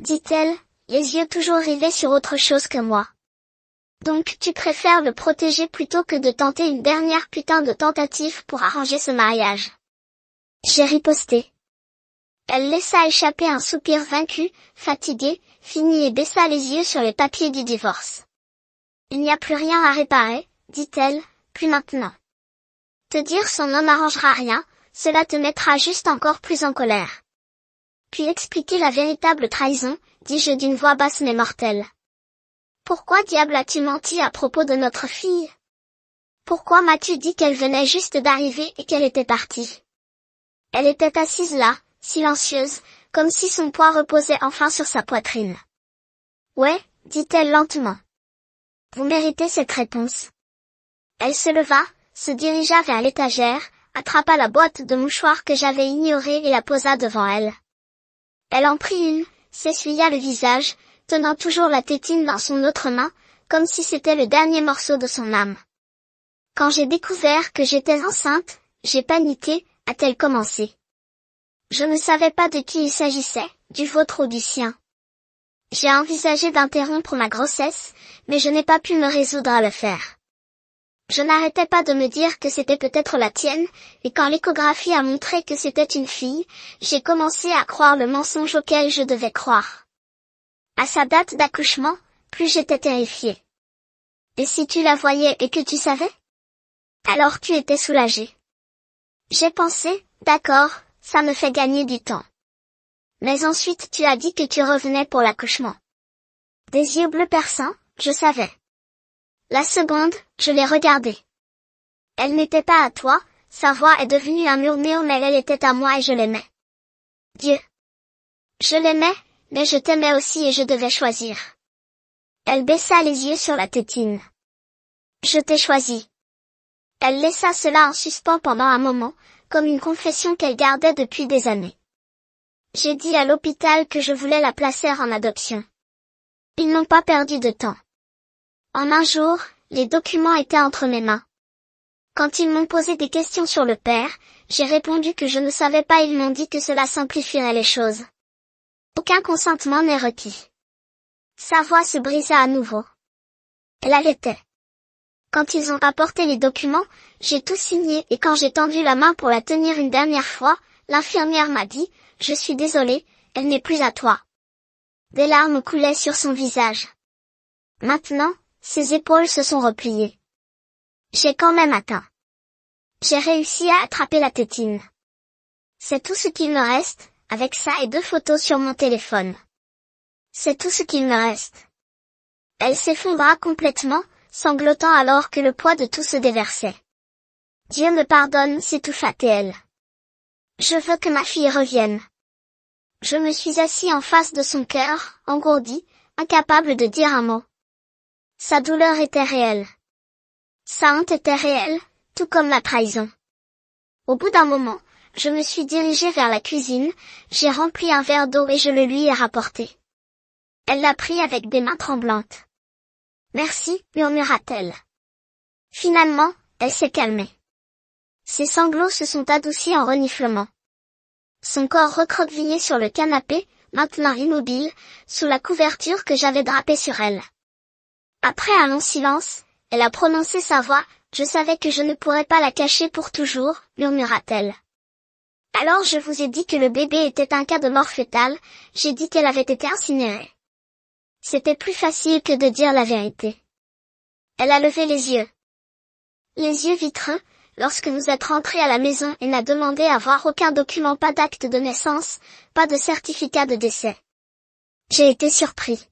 Dit-elle, les yeux toujours rivés sur autre chose que moi. Donc tu préfères le protéger plutôt que de tenter une dernière putain de tentative pour arranger ce mariage. J'ai riposté. Elle laissa échapper un soupir vaincu, fatigué, fini et baissa les yeux sur les papiers du divorce. Il n'y a plus rien à réparer, dit-elle, plus maintenant. Te dire son nom n'arrangera rien, cela te mettra juste encore plus en colère. Puis expliquer la véritable trahison, dis-je d'une voix basse mais mortelle. Pourquoi diable as-tu menti à propos de notre fille? Pourquoi m'as-tu dit qu'elle venait juste d'arriver et qu'elle était partie? Elle était assise là, silencieuse, comme si son poids reposait enfin sur sa poitrine. Ouais, dit-elle lentement. Vous méritez cette réponse. Elle se leva, se dirigea vers l'étagère, attrapa la boîte de mouchoirs que j'avais ignorée et la posa devant elle. Elle en prit une, s'essuya le visage, tenant toujours la tétine dans son autre main, comme si c'était le dernier morceau de son âme. Quand j'ai découvert que j'étais enceinte, j'ai paniqué, a-t-elle commencé. Je ne savais pas de qui il s'agissait, du vôtre ou du sien. J'ai envisagé d'interrompre ma grossesse, mais je n'ai pas pu me résoudre à le faire. Je n'arrêtais pas de me dire que c'était peut-être la tienne, et quand l'échographie a montré que c'était une fille, j'ai commencé à croire le mensonge auquel je devais croire. À sa date d'accouchement, plus j'étais terrifiée. Et si tu la voyais et que tu savais? Alors tu étais soulagé. J'ai pensé, d'accord, ça me fait gagner du temps. Mais ensuite tu as dit que tu revenais pour l'accouchement. Des yeux bleus perçants, je savais. La seconde, je l'ai regardée. Elle n'était pas à toi, sa voix est devenue un murmure mais elle était à moi et je l'aimais. Dieu. Je l'aimais, mais je t'aimais aussi et je devais choisir. Elle baissa les yeux sur la tétine. Je t'ai choisi. Elle laissa cela en suspens pendant un moment, comme une confession qu'elle gardait depuis des années. J'ai dit à l'hôpital que je voulais la placer en adoption. Ils n'ont pas perdu de temps. En un jour, les documents étaient entre mes mains. Quand ils m'ont posé des questions sur le père, j'ai répondu que je ne savais pas. Ils m'ont dit que cela simplifierait les choses. Aucun consentement n'est requis. Sa voix se brisa à nouveau. Elle allaitait. Quand ils ont apporté les documents, j'ai tout signé et quand j'ai tendu la main pour la tenir une dernière fois, l'infirmière m'a dit, « Je suis désolée, elle n'est plus à toi. » Des larmes coulaient sur son visage. Maintenant, ses épaules se sont repliées. J'ai quand même atteint. J'ai réussi à attraper la tétine. C'est tout ce qu'il me reste, avec ça et 2 photos sur mon téléphone. C'est tout ce qu'il me reste. Elle s'effondra complètement, sanglotant alors que le poids de tout se déversait. Dieu me pardonne, s'étouffa-t-elle. Je veux que ma fille revienne. Je me suis assis en face de son cœur, engourdi, incapable de dire un mot. Sa douleur était réelle. Sa honte était réelle, tout comme la trahison. Au bout d'un moment, je me suis dirigée vers la cuisine, j'ai rempli un verre d'eau et je le lui ai rapporté. Elle l'a pris avec des mains tremblantes. Merci, murmura-t-elle. Finalement, elle s'est calmée. Ses sanglots se sont adoucis en reniflements. Son corps recroquevillé sur le canapé, maintenant immobile, sous la couverture que j'avais drapée sur elle. Après un long silence, elle a prononcé sa voix, « Je savais que je ne pourrais pas la cacher pour toujours », murmura-t-elle. Alors je vous ai dit que le bébé était un cas de mort fétale, j'ai dit qu'elle avait été incinérée. C'était plus facile que de dire la vérité. Elle a levé les yeux. Les yeux vitreux, lorsque vous êtes rentré à la maison et n'a demandé à voir aucun document, pas d'acte de naissance, pas de certificat de décès. J'ai été surpris.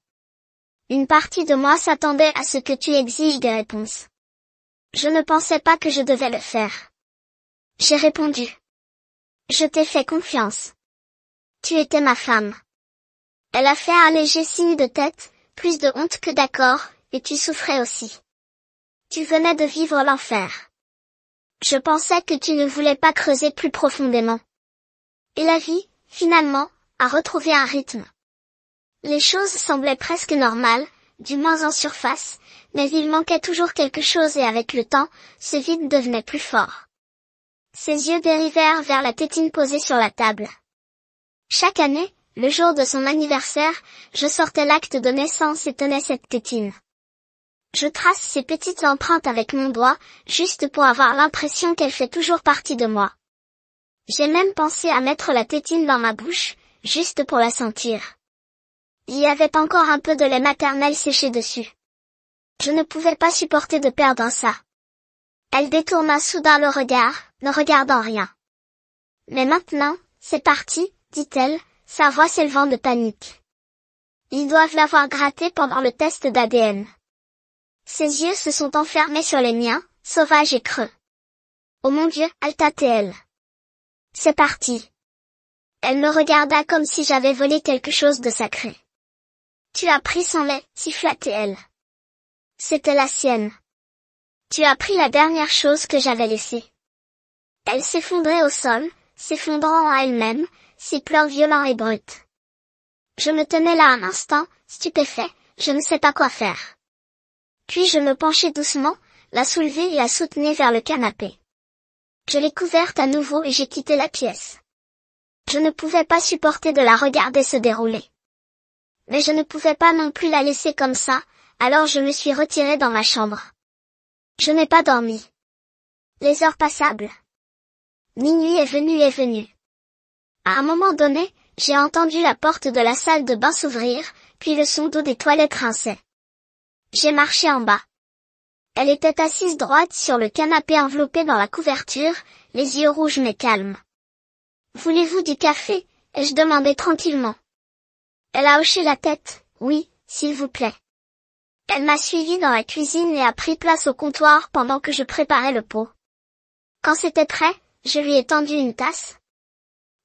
Une partie de moi s'attendait à ce que tu exiges des réponses. Je ne pensais pas que je devais le faire. J'ai répondu. Je t'ai fait confiance. Tu étais ma femme. Elle a fait un léger signe de tête, plus de honte que d'accord, et tu souffrais aussi. Tu venais de vivre l'enfer. Je pensais que tu ne voulais pas creuser plus profondément. Et la vie, finalement, a retrouvé un rythme. Les choses semblaient presque normales, du moins en surface, mais il manquait toujours quelque chose et avec le temps, ce vide devenait plus fort. Ses yeux dérivèrent vers la tétine posée sur la table. Chaque année, le jour de son anniversaire, je sortais l'acte de naissance et tenais cette tétine. Je trace ces petites empreintes avec mon doigt, juste pour avoir l'impression qu'elle fait toujours partie de moi. J'ai même pensé à mettre la tétine dans ma bouche, juste pour la sentir. Il y avait encore un peu de lait maternel séché dessus. Je ne pouvais pas supporter de perdre ça. Elle détourna soudain le regard, ne regardant rien. Mais maintenant, c'est parti, dit-elle, sa voix s'élevant de panique. Ils doivent l'avoir gratté pendant le test d'ADN. Ses yeux se sont enfermés sur les miens, sauvages et creux. Oh mon Dieu, halta-t-elle. C'est parti. Elle me regarda comme si j'avais volé quelque chose de sacré. Tu as pris son lait, siffla-t-elle. C'était la sienne. Tu as pris la dernière chose que j'avais laissée. Elle s'effondrait au sol, s'effondrant en elle-même, ses pleurs violents et bruts. Je me tenais là un instant, stupéfait, je ne sais pas quoi faire. Puis je me penchai doucement, la soulevai et la soutenais vers le canapé. Je l'ai couverte à nouveau et j'ai quitté la pièce. Je ne pouvais pas supporter de la regarder se dérouler. Mais je ne pouvais pas non plus la laisser comme ça, alors je me suis retirée dans ma chambre. Je n'ai pas dormi. Les heures passables. Minuit est venu. À un moment donné, j'ai entendu la porte de la salle de bain s'ouvrir, puis le son d'eau des toilettes rinçait. J'ai marché en bas. Elle était assise droite sur le canapé enveloppée dans la couverture, les yeux rouges mais calmes. « Voulez-vous du café ?» ai-je demandé tranquillement. Elle a hoché la tête. « Oui, s'il vous plaît. » Elle m'a suivi dans la cuisine et a pris place au comptoir pendant que je préparais le pot. Quand c'était prêt, je lui ai tendu une tasse.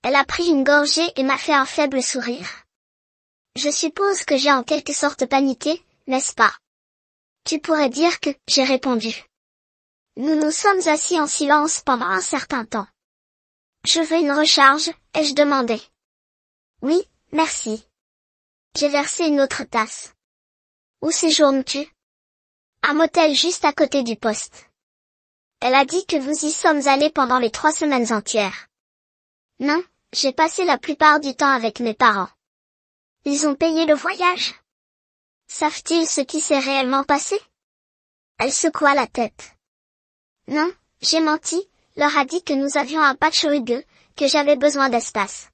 Elle a pris une gorgée et m'a fait un faible sourire. Je suppose que j'ai en quelque sorte paniqué, n'est-ce pas? Tu pourrais dire que, j'ai répondu. Nous nous sommes assis en silence pendant un certain temps. Je veux une recharge, ai-je demandé. Oui, merci. J'ai versé une autre tasse. Où séjournes-tu? Un motel juste à côté du poste. Elle a dit que nous y sommes allés pendant les 3 semaines entières. Non, j'ai passé la plupart du temps avec mes parents. Ils ont payé le voyage. Savent-ils ce qui s'est réellement passé? Elle secoua la tête. Non, j'ai menti, leur a dit que nous avions un patch rugueux, que j'avais besoin d'espace.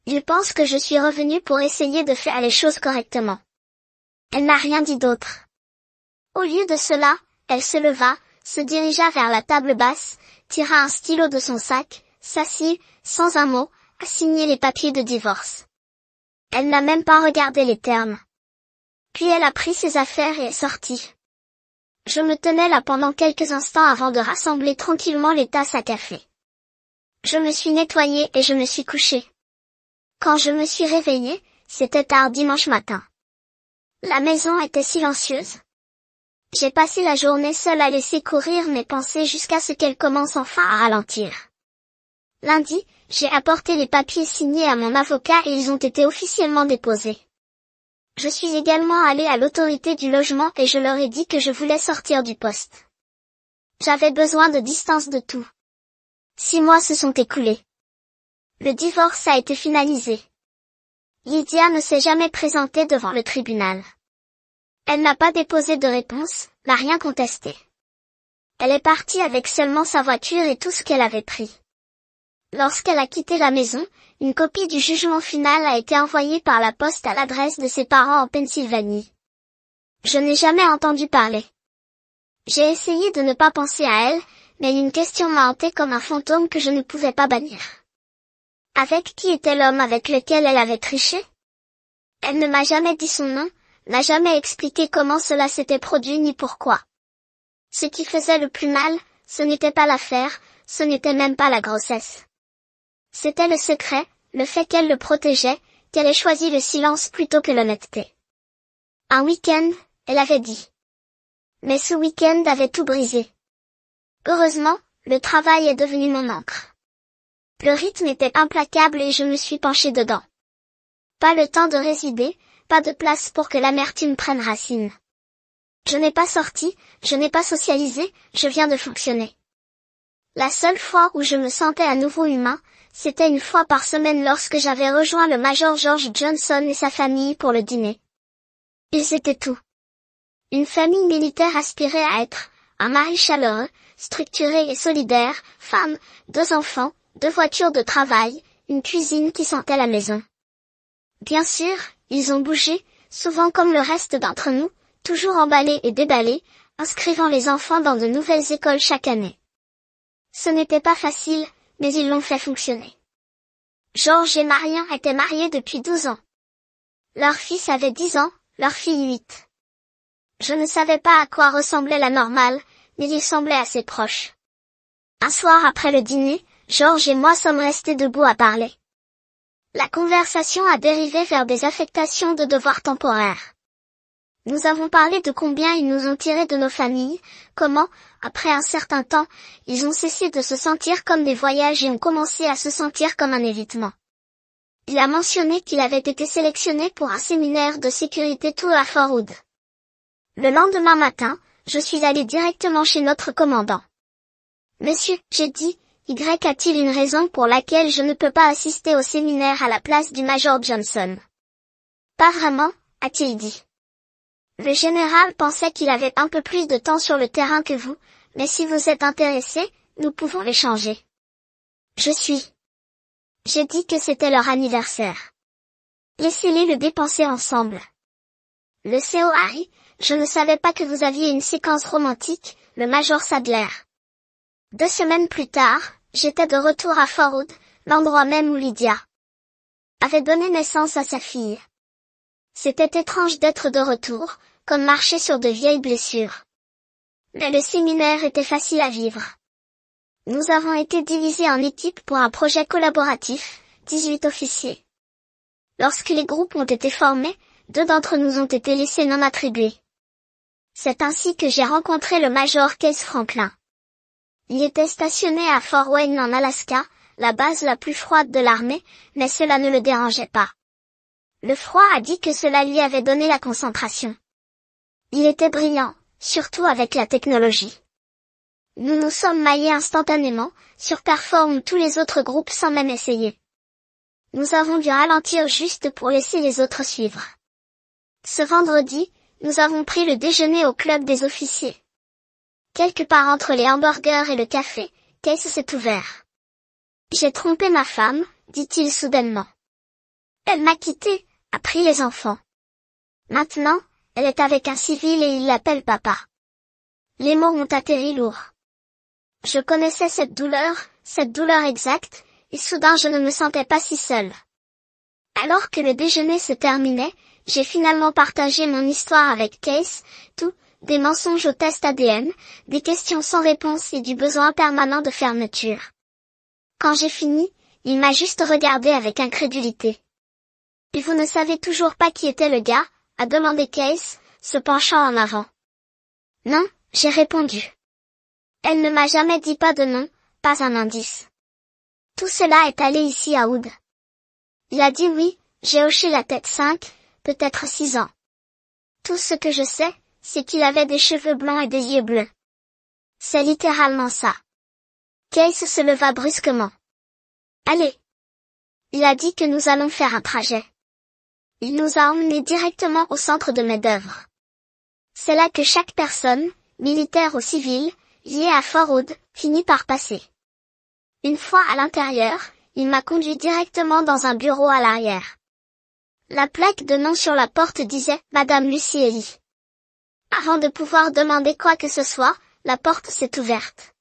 Ils pensent que je suis revenue pour essayer de faire les choses correctement. Elle n'a rien dit d'autre. Au lieu de cela, elle se leva, se dirigea vers la table basse, tira un stylo de son sac, s'assit, sans un mot, à signer les papiers de divorce. Elle n'a même pas regardé les termes. Puis elle a pris ses affaires et est sortie. Je me tenais là pendant quelques instants avant de rassembler tranquillement les tasses à café. Je me suis nettoyée et je me suis couchée. Quand je me suis réveillée, c'était tard dimanche matin. La maison était silencieuse. J'ai passé la journée seule à laisser courir mes pensées jusqu'à ce qu'elles commencent enfin à ralentir. Lundi, j'ai apporté les papiers signés à mon avocat et ils ont été officiellement déposés. Je suis également allée à l'autorité du logement et je leur ai dit que je voulais sortir du poste. J'avais besoin de distance de tout. 6 mois se sont écoulés. Le divorce a été finalisé. Lydia ne s'est jamais présentée devant le tribunal. Elle n'a pas déposé de réponse, n'a rien contesté. Elle est partie avec seulement sa voiture et tout ce qu'elle avait pris. Lorsqu'elle a quitté la maison, une copie du jugement final a été envoyée par la poste à l'adresse de ses parents en Pennsylvanie. Je n'ai jamais entendu parler. J'ai essayé de ne pas penser à elle, mais une question m'a hanté comme un fantôme que je ne pouvais pas bannir. Avec qui était l'homme avec lequel elle avait triché? Elle ne m'a jamais dit son nom, n'a jamais expliqué comment cela s'était produit ni pourquoi. Ce qui faisait le plus mal, ce n'était pas l'affaire, ce n'était même pas la grossesse. C'était le secret, le fait qu'elle le protégeait, qu'elle ait choisi le silence plutôt que l'honnêteté. Un week-end, elle avait dit. Mais ce week-end avait tout brisé. Heureusement, le travail est devenu mon encre. Le rythme était implacable et je me suis penchée dedans. Pas le temps de résider, pas de place pour que l'amertume prenne racine. Je n'ai pas sorti, je n'ai pas socialisé, je viens de fonctionner. La seule fois où je me sentais à nouveau humain, c'était une fois par semaine lorsque j'avais rejoint le Major George Johnson et sa famille pour le dîner. Ils étaient tout. Une famille militaire aspirait à être, un mari chaleureux, structuré et solidaire, femme, 2 enfants, 2 voitures de travail, une cuisine qui sentait la maison. Bien sûr, ils ont bougé, souvent comme le reste d'entre nous, toujours emballés et déballés, inscrivant les enfants dans de nouvelles écoles chaque année. Ce n'était pas facile, mais ils l'ont fait fonctionner. Georges et Marion étaient mariés depuis 12 ans. Leur fils avait 10 ans, leur fille 8. Je ne savais pas à quoi ressemblait la normale, mais ils semblaient assez proches. Un soir après le dîner, Georges et moi sommes restés debout à parler. La conversation a dérivé vers des affectations de devoirs temporaires. Nous avons parlé de combien ils nous ont tirés de nos familles, comment, après un certain temps, ils ont cessé de se sentir comme des voyages et ont commencé à se sentir comme un évitement. Il a mentionné qu'il avait été sélectionné pour un séminaire de sécurité tour à Fort Hood. Le lendemain matin, je suis allé directement chez notre commandant. Monsieur, j'ai dit, Y a-t-il une raison pour laquelle je ne peux pas assister au séminaire à la place du Major Johnson? Pas vraiment, a-t-il dit. Le général pensait qu'il avait un peu plus de temps sur le terrain que vous, mais si vous êtes intéressé, nous pouvons l'échanger. J'ai dit que c'était leur anniversaire. Laissez-les le dépenser ensemble. Le COI, Je ne savais pas que vous aviez une séquence romantique, le Major Sadler. 2 semaines plus tard, j'étais de retour à Fort Hood, l'endroit même où Lydia avait donné naissance à sa fille. C'était étrange d'être de retour, comme marcher sur de vieilles blessures. Mais le séminaire était facile à vivre. Nous avons été divisés en équipes pour un projet collaboratif, 18 officiers. Lorsque les groupes ont été formés, 2 d'entre nous ont été laissés non attribués. C'est ainsi que j'ai rencontré le Major Case Franklin. Il était stationné à Fort Wayne en Alaska, la base la plus froide de l'armée, mais cela ne le dérangeait pas. Le froid a dit que cela lui avait donné la concentration. Il était brillant, surtout avec la technologie. Nous nous sommes maillés instantanément, surperformant tous les autres groupes sans même essayer. Nous avons dû ralentir juste pour laisser les autres suivre. Ce vendredi, nous avons pris le déjeuner au club des officiers. Quelque part entre les hamburgers et le café, Case s'est ouvert. J'ai trompé ma femme, dit-il soudainement. Elle m'a quitté, a pris les enfants. Maintenant, elle est avec un civil et il l'appelle papa. Les mots ont atterri lourd. Je connaissais cette douleur exacte, et soudain je ne me sentais pas si seule. Alors que le déjeuner se terminait, j'ai finalement partagé mon histoire avec Case, tout, des mensonges au test ADN, des questions sans réponse et du besoin permanent de fermeture. Quand j'ai fini, il m'a juste regardé avec incrédulité. « Et vous ne savez toujours pas qui était le gars ?» a demandé Case, se penchant en avant. « Non », j'ai répondu. Elle ne m'a jamais dit pas de nom, pas un indice. Tout cela est allé ici à Hood. Il a dit oui, j'ai hoché la tête 5, peut-être 6 ans. Tout ce que je sais, c'est qu'il avait des cheveux blancs et des yeux bleus. C'est littéralement ça. Case se leva brusquement. Allez. Il a dit que nous allons faire un trajet. Il nous a emmenés directement au centre de main-d'œuvre. C'est là que chaque personne, militaire ou civile, liée à Fort Hood, finit par passer. Une fois à l'intérieur, il m'a conduit directement dans un bureau à l'arrière. La plaque de nom sur la porte disait « Madame Lucy Ellie ». Avant de pouvoir demander quoi que ce soit, la porte s'est ouverte.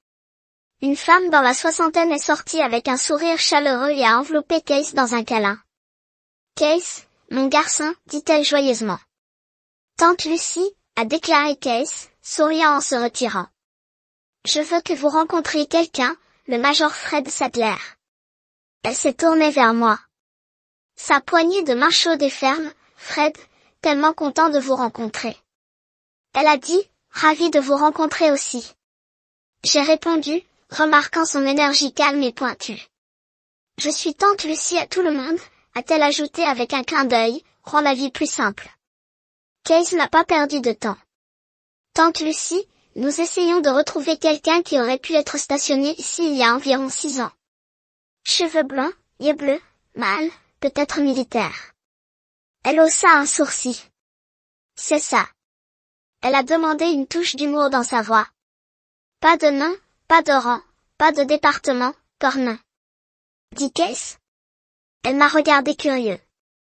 Une femme dans la soixantaine est sortie avec un sourire chaleureux et a enveloppé Case dans un câlin. « Case, mon garçon, dit-elle joyeusement. « Tante Lucy, a déclaré Case, souriant en se retirant. « Je veux que vous rencontriez quelqu'un, le Major Fred Sadler. » Elle s'est tournée vers moi. Sa poignée de main chaude et ferme, « Fred, tellement content de vous rencontrer. » Elle a dit, « Ravi de vous rencontrer aussi. » J'ai répondu, remarquant son énergie calme et pointue. « Je suis tante Lucy à tout le monde, » a-t-elle ajouté avec un clin d'œil, rend la vie plus simple. Case n'a pas perdu de temps. « Tante Lucy, nous essayons de retrouver quelqu'un qui aurait pu être stationné ici il y a environ 6 ans. Cheveux blancs, yeux bleus, mâle, peut-être militaire. » Elle haussa un sourcil. « C'est ça. » Elle a demandé une touche d'humour dans sa voix. « Pas de nom, pas de rang, pas de département, corne. » dit Case. Elle m'a regardé curieux.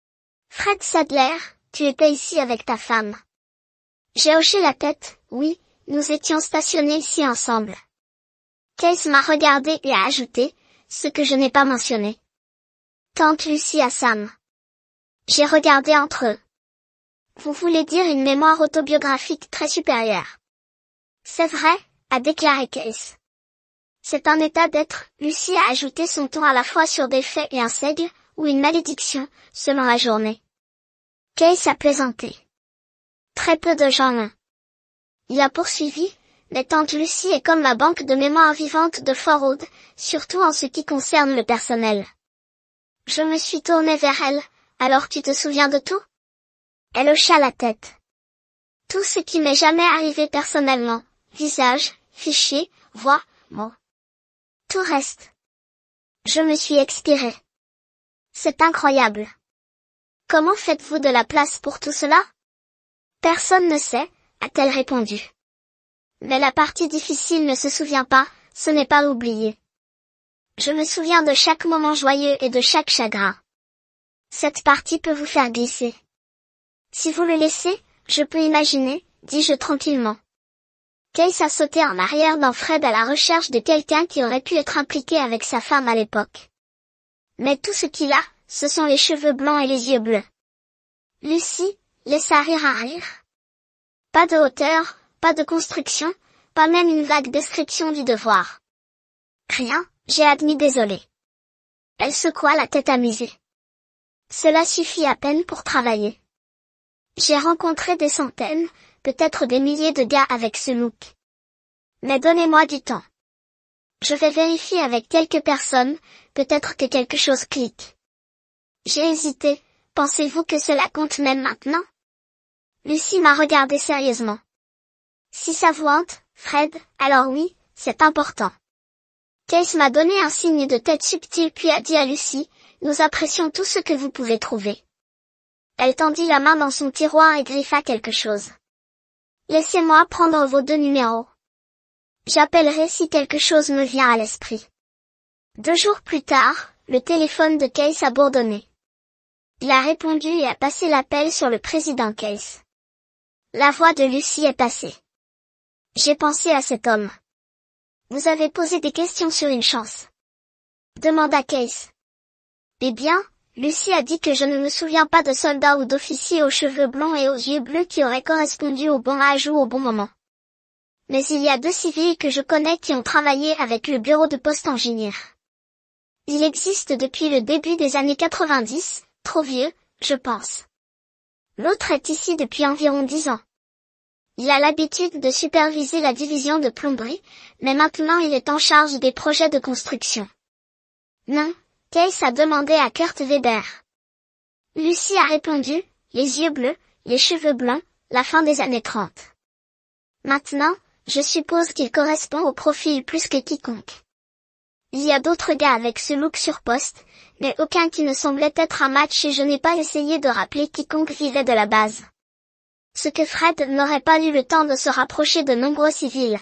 « Fred Sadler, tu étais ici avec ta femme. » J'ai hoché la tête, oui, nous étions stationnés ici ensemble. Case m'a regardé et a ajouté, ce que je n'ai pas mentionné. Tante Lucy à Sam. J'ai regardé entre eux. Vous voulez dire une mémoire autobiographique très supérieure. C'est vrai, a déclaré Case. C'est un état d'être, Lucy a ajouté son ton à la fois sur des faits et un seigle, ou une malédiction, selon la journée. Case a plaisanté. Très peu de gens l'ont. Il a poursuivi, mais tante Lucy est comme la banque de mémoire vivante de Fort Hood, surtout en ce qui concerne le personnel. Je me suis tournée vers elle, alors tu te souviens de tout? Elle hocha la tête. Tout ce qui m'est jamais arrivé personnellement, visage, fichier, voix, mots. Tout reste. Je me suis expirée. C'est incroyable. Comment faites-vous de la place pour tout cela? Personne ne sait, a-t-elle répondu. Mais la partie difficile ne se souvient pas, ce n'est pas oublié. Je me souviens de chaque moment joyeux et de chaque chagrin. Cette partie peut vous faire glisser. Si vous le laissez, je peux imaginer, dis-je tranquillement. Case a sauté en arrière dans Fred à la recherche de quelqu'un qui aurait pu être impliqué avec sa femme à l'époque. Mais tout ce qu'il a, ce sont les cheveux blancs et les yeux bleus. Lucie laissa rire un rire. Pas de hauteur, pas de construction, pas même une vague description du devoir. Rien, j'ai admis désolé. Elle secoua la tête amusée. Cela suffit à peine pour travailler. J'ai rencontré des centaines, peut-être des milliers de gars avec ce look. Mais donnez-moi du temps. Je vais vérifier avec quelques personnes, peut-être que quelque chose clique. J'ai hésité, pensez-vous que cela compte même maintenant? Lucie m'a regardé sérieusement. Si ça vous hante, Fred, alors oui, c'est important. Case m'a donné un signe de tête subtil puis a dit à Lucie, nous apprécions tout ce que vous pouvez trouver. Elle tendit la main dans son tiroir et griffa quelque chose. Laissez-moi prendre vos 2 numéros. J'appellerai si quelque chose me vient à l'esprit. 2 jours plus tard, le téléphone de Case a bourdonné. Il a répondu et a passé l'appel sur le président Case. La voix de Lucie est passée. J'ai pensé à cet homme. Vous avez posé des questions sur une chance. Demanda Case. Eh bien, Lucie a dit que je ne me souviens pas de soldats ou d'officiers aux cheveux blancs et aux yeux bleus qui auraient correspondu au bon âge ou au bon moment. Mais il y a 2 civils que je connais qui ont travaillé avec le bureau de poste ingénieur. Il existe depuis le début des années 90, trop vieux, je pense. L'autre est ici depuis environ 10 ans. Il a l'habitude de superviser la division de plomberie, mais maintenant il est en charge des projets de construction. Non, Case a demandé à Kurt Weber. Lucie a répondu, les yeux bleus, les cheveux blancs, la fin des années 30. Maintenant, je suppose qu'il correspond au profil plus que quiconque. Il y a d'autres gars avec ce look sur poste, mais aucun qui ne semblait être un match et je n'ai pas essayé de rappeler quiconque vivait de la base. Ce que Fred n'aurait pas eu le temps de se rapprocher de nombreux civils.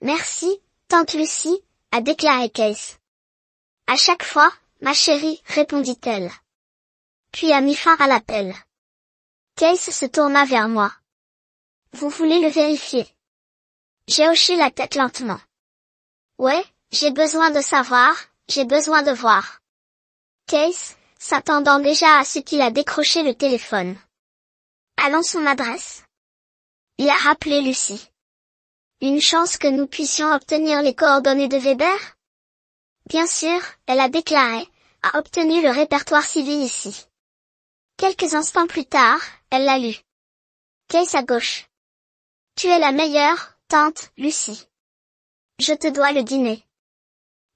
Merci, tante Lucie, a déclaré Case. À chaque fois, ma chérie, répondit-elle. Puis a mis fin à l'appel. Case se tourna vers moi. Vous voulez le vérifier? J'ai hoché la tête lentement. Ouais, j'ai besoin de savoir, j'ai besoin de voir. Case, s'attendant déjà à ce qu'il a décroché le téléphone. Allons son adresse. Il a rappelé Lucie. Une chance que nous puissions obtenir les coordonnées de Weber? Bien sûr, elle a déclaré, a obtenu le répertoire civil ici. Quelques instants plus tard, elle l'a lu. Case à gauche. Tu es la meilleure, tante Lucie. Je te dois le dîner.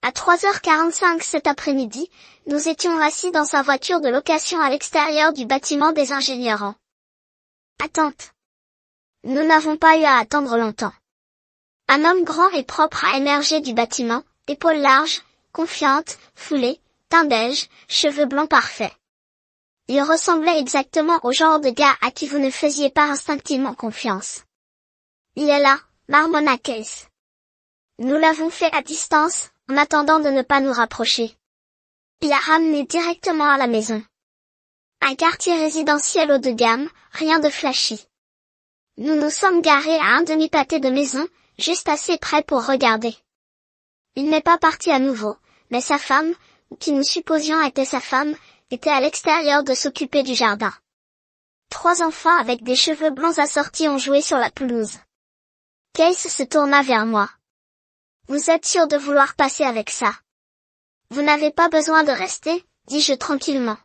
À 3h45 cet après-midi, nous étions assis dans sa voiture de location à l'extérieur du bâtiment des ingénieurs en attente. Nous n'avons pas eu à attendre longtemps. Un homme grand et propre a émergé du bâtiment, épaules larges, confiante, foulée, teint beige, cheveux blancs parfaits. Il ressemblait exactement au genre de gars à qui vous ne faisiez pas instinctivement confiance. Il est là, marmonna Case. Nous l'avons fait à distance, en attendant de ne pas nous rapprocher. Il a ramené directement à la maison. Un quartier résidentiel haut de gamme, rien de flashy. Nous nous sommes garés à un demi-pâté de maison, juste assez près pour regarder. Il n'est pas parti à nouveau, mais sa femme, ou qui nous supposions était sa femme, était à l'extérieur de s'occuper du jardin. 3 enfants avec des cheveux blancs assortis ont joué sur la pelouse. Case se tourna vers moi. Vous êtes sûr de vouloir passer avec ça? Vous n'avez pas besoin de rester, dis-je tranquillement.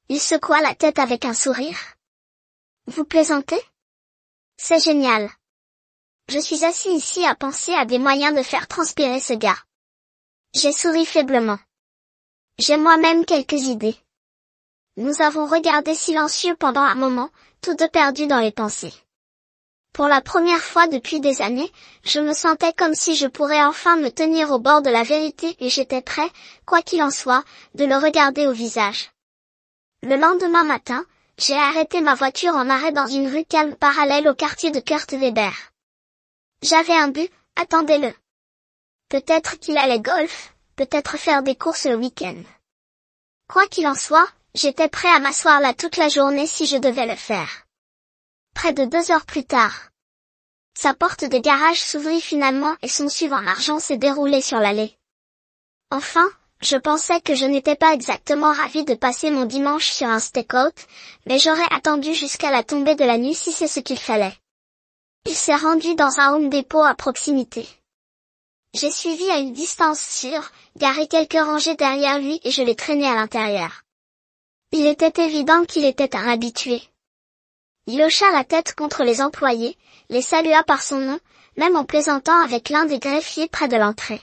Il secoua la tête avec un sourire. Vous plaisantez? C'est génial. Je suis assis ici à penser à des moyens de faire transpirer ce gars. J'ai souri faiblement. J'ai moi-même quelques idées. Nous avons regardé silencieux pendant un moment, tous deux perdus dans les pensées. Pour la première fois depuis des années, je me sentais comme si je pourrais enfin me tenir au bord de la vérité et j'étais prêt, quoi qu'il en soit, de le regarder au visage. Le lendemain matin, j'ai arrêté ma voiture en arrêt dans une rue calme parallèle au quartier de Kurt Weber. J'avais un but, attendez-le. Peut-être qu'il allait golf, peut-être faire des courses le week-end. Quoi qu'il en soit, j'étais prêt à m'asseoir là toute la journée si je devais le faire. Près de 2 heures plus tard. Sa porte de garage s'ouvrit finalement et son SUV en argent s'est déroulé sur l'allée. Enfin, je pensais que je n'étais pas exactement ravie de passer mon dimanche sur un stakeout, mais j'aurais attendu jusqu'à la tombée de la nuit si c'est ce qu'il fallait. Il s'est rendu dans un Home Depot à proximité. J'ai suivi à une distance sûre, garé quelques rangées derrière lui et je l'ai traîné à l'intérieur. Il était évident qu'il était un habitué. Il hocha la tête contre les employés, les salua par son nom, même en plaisantant avec l'un des greffiers près de l'entrée.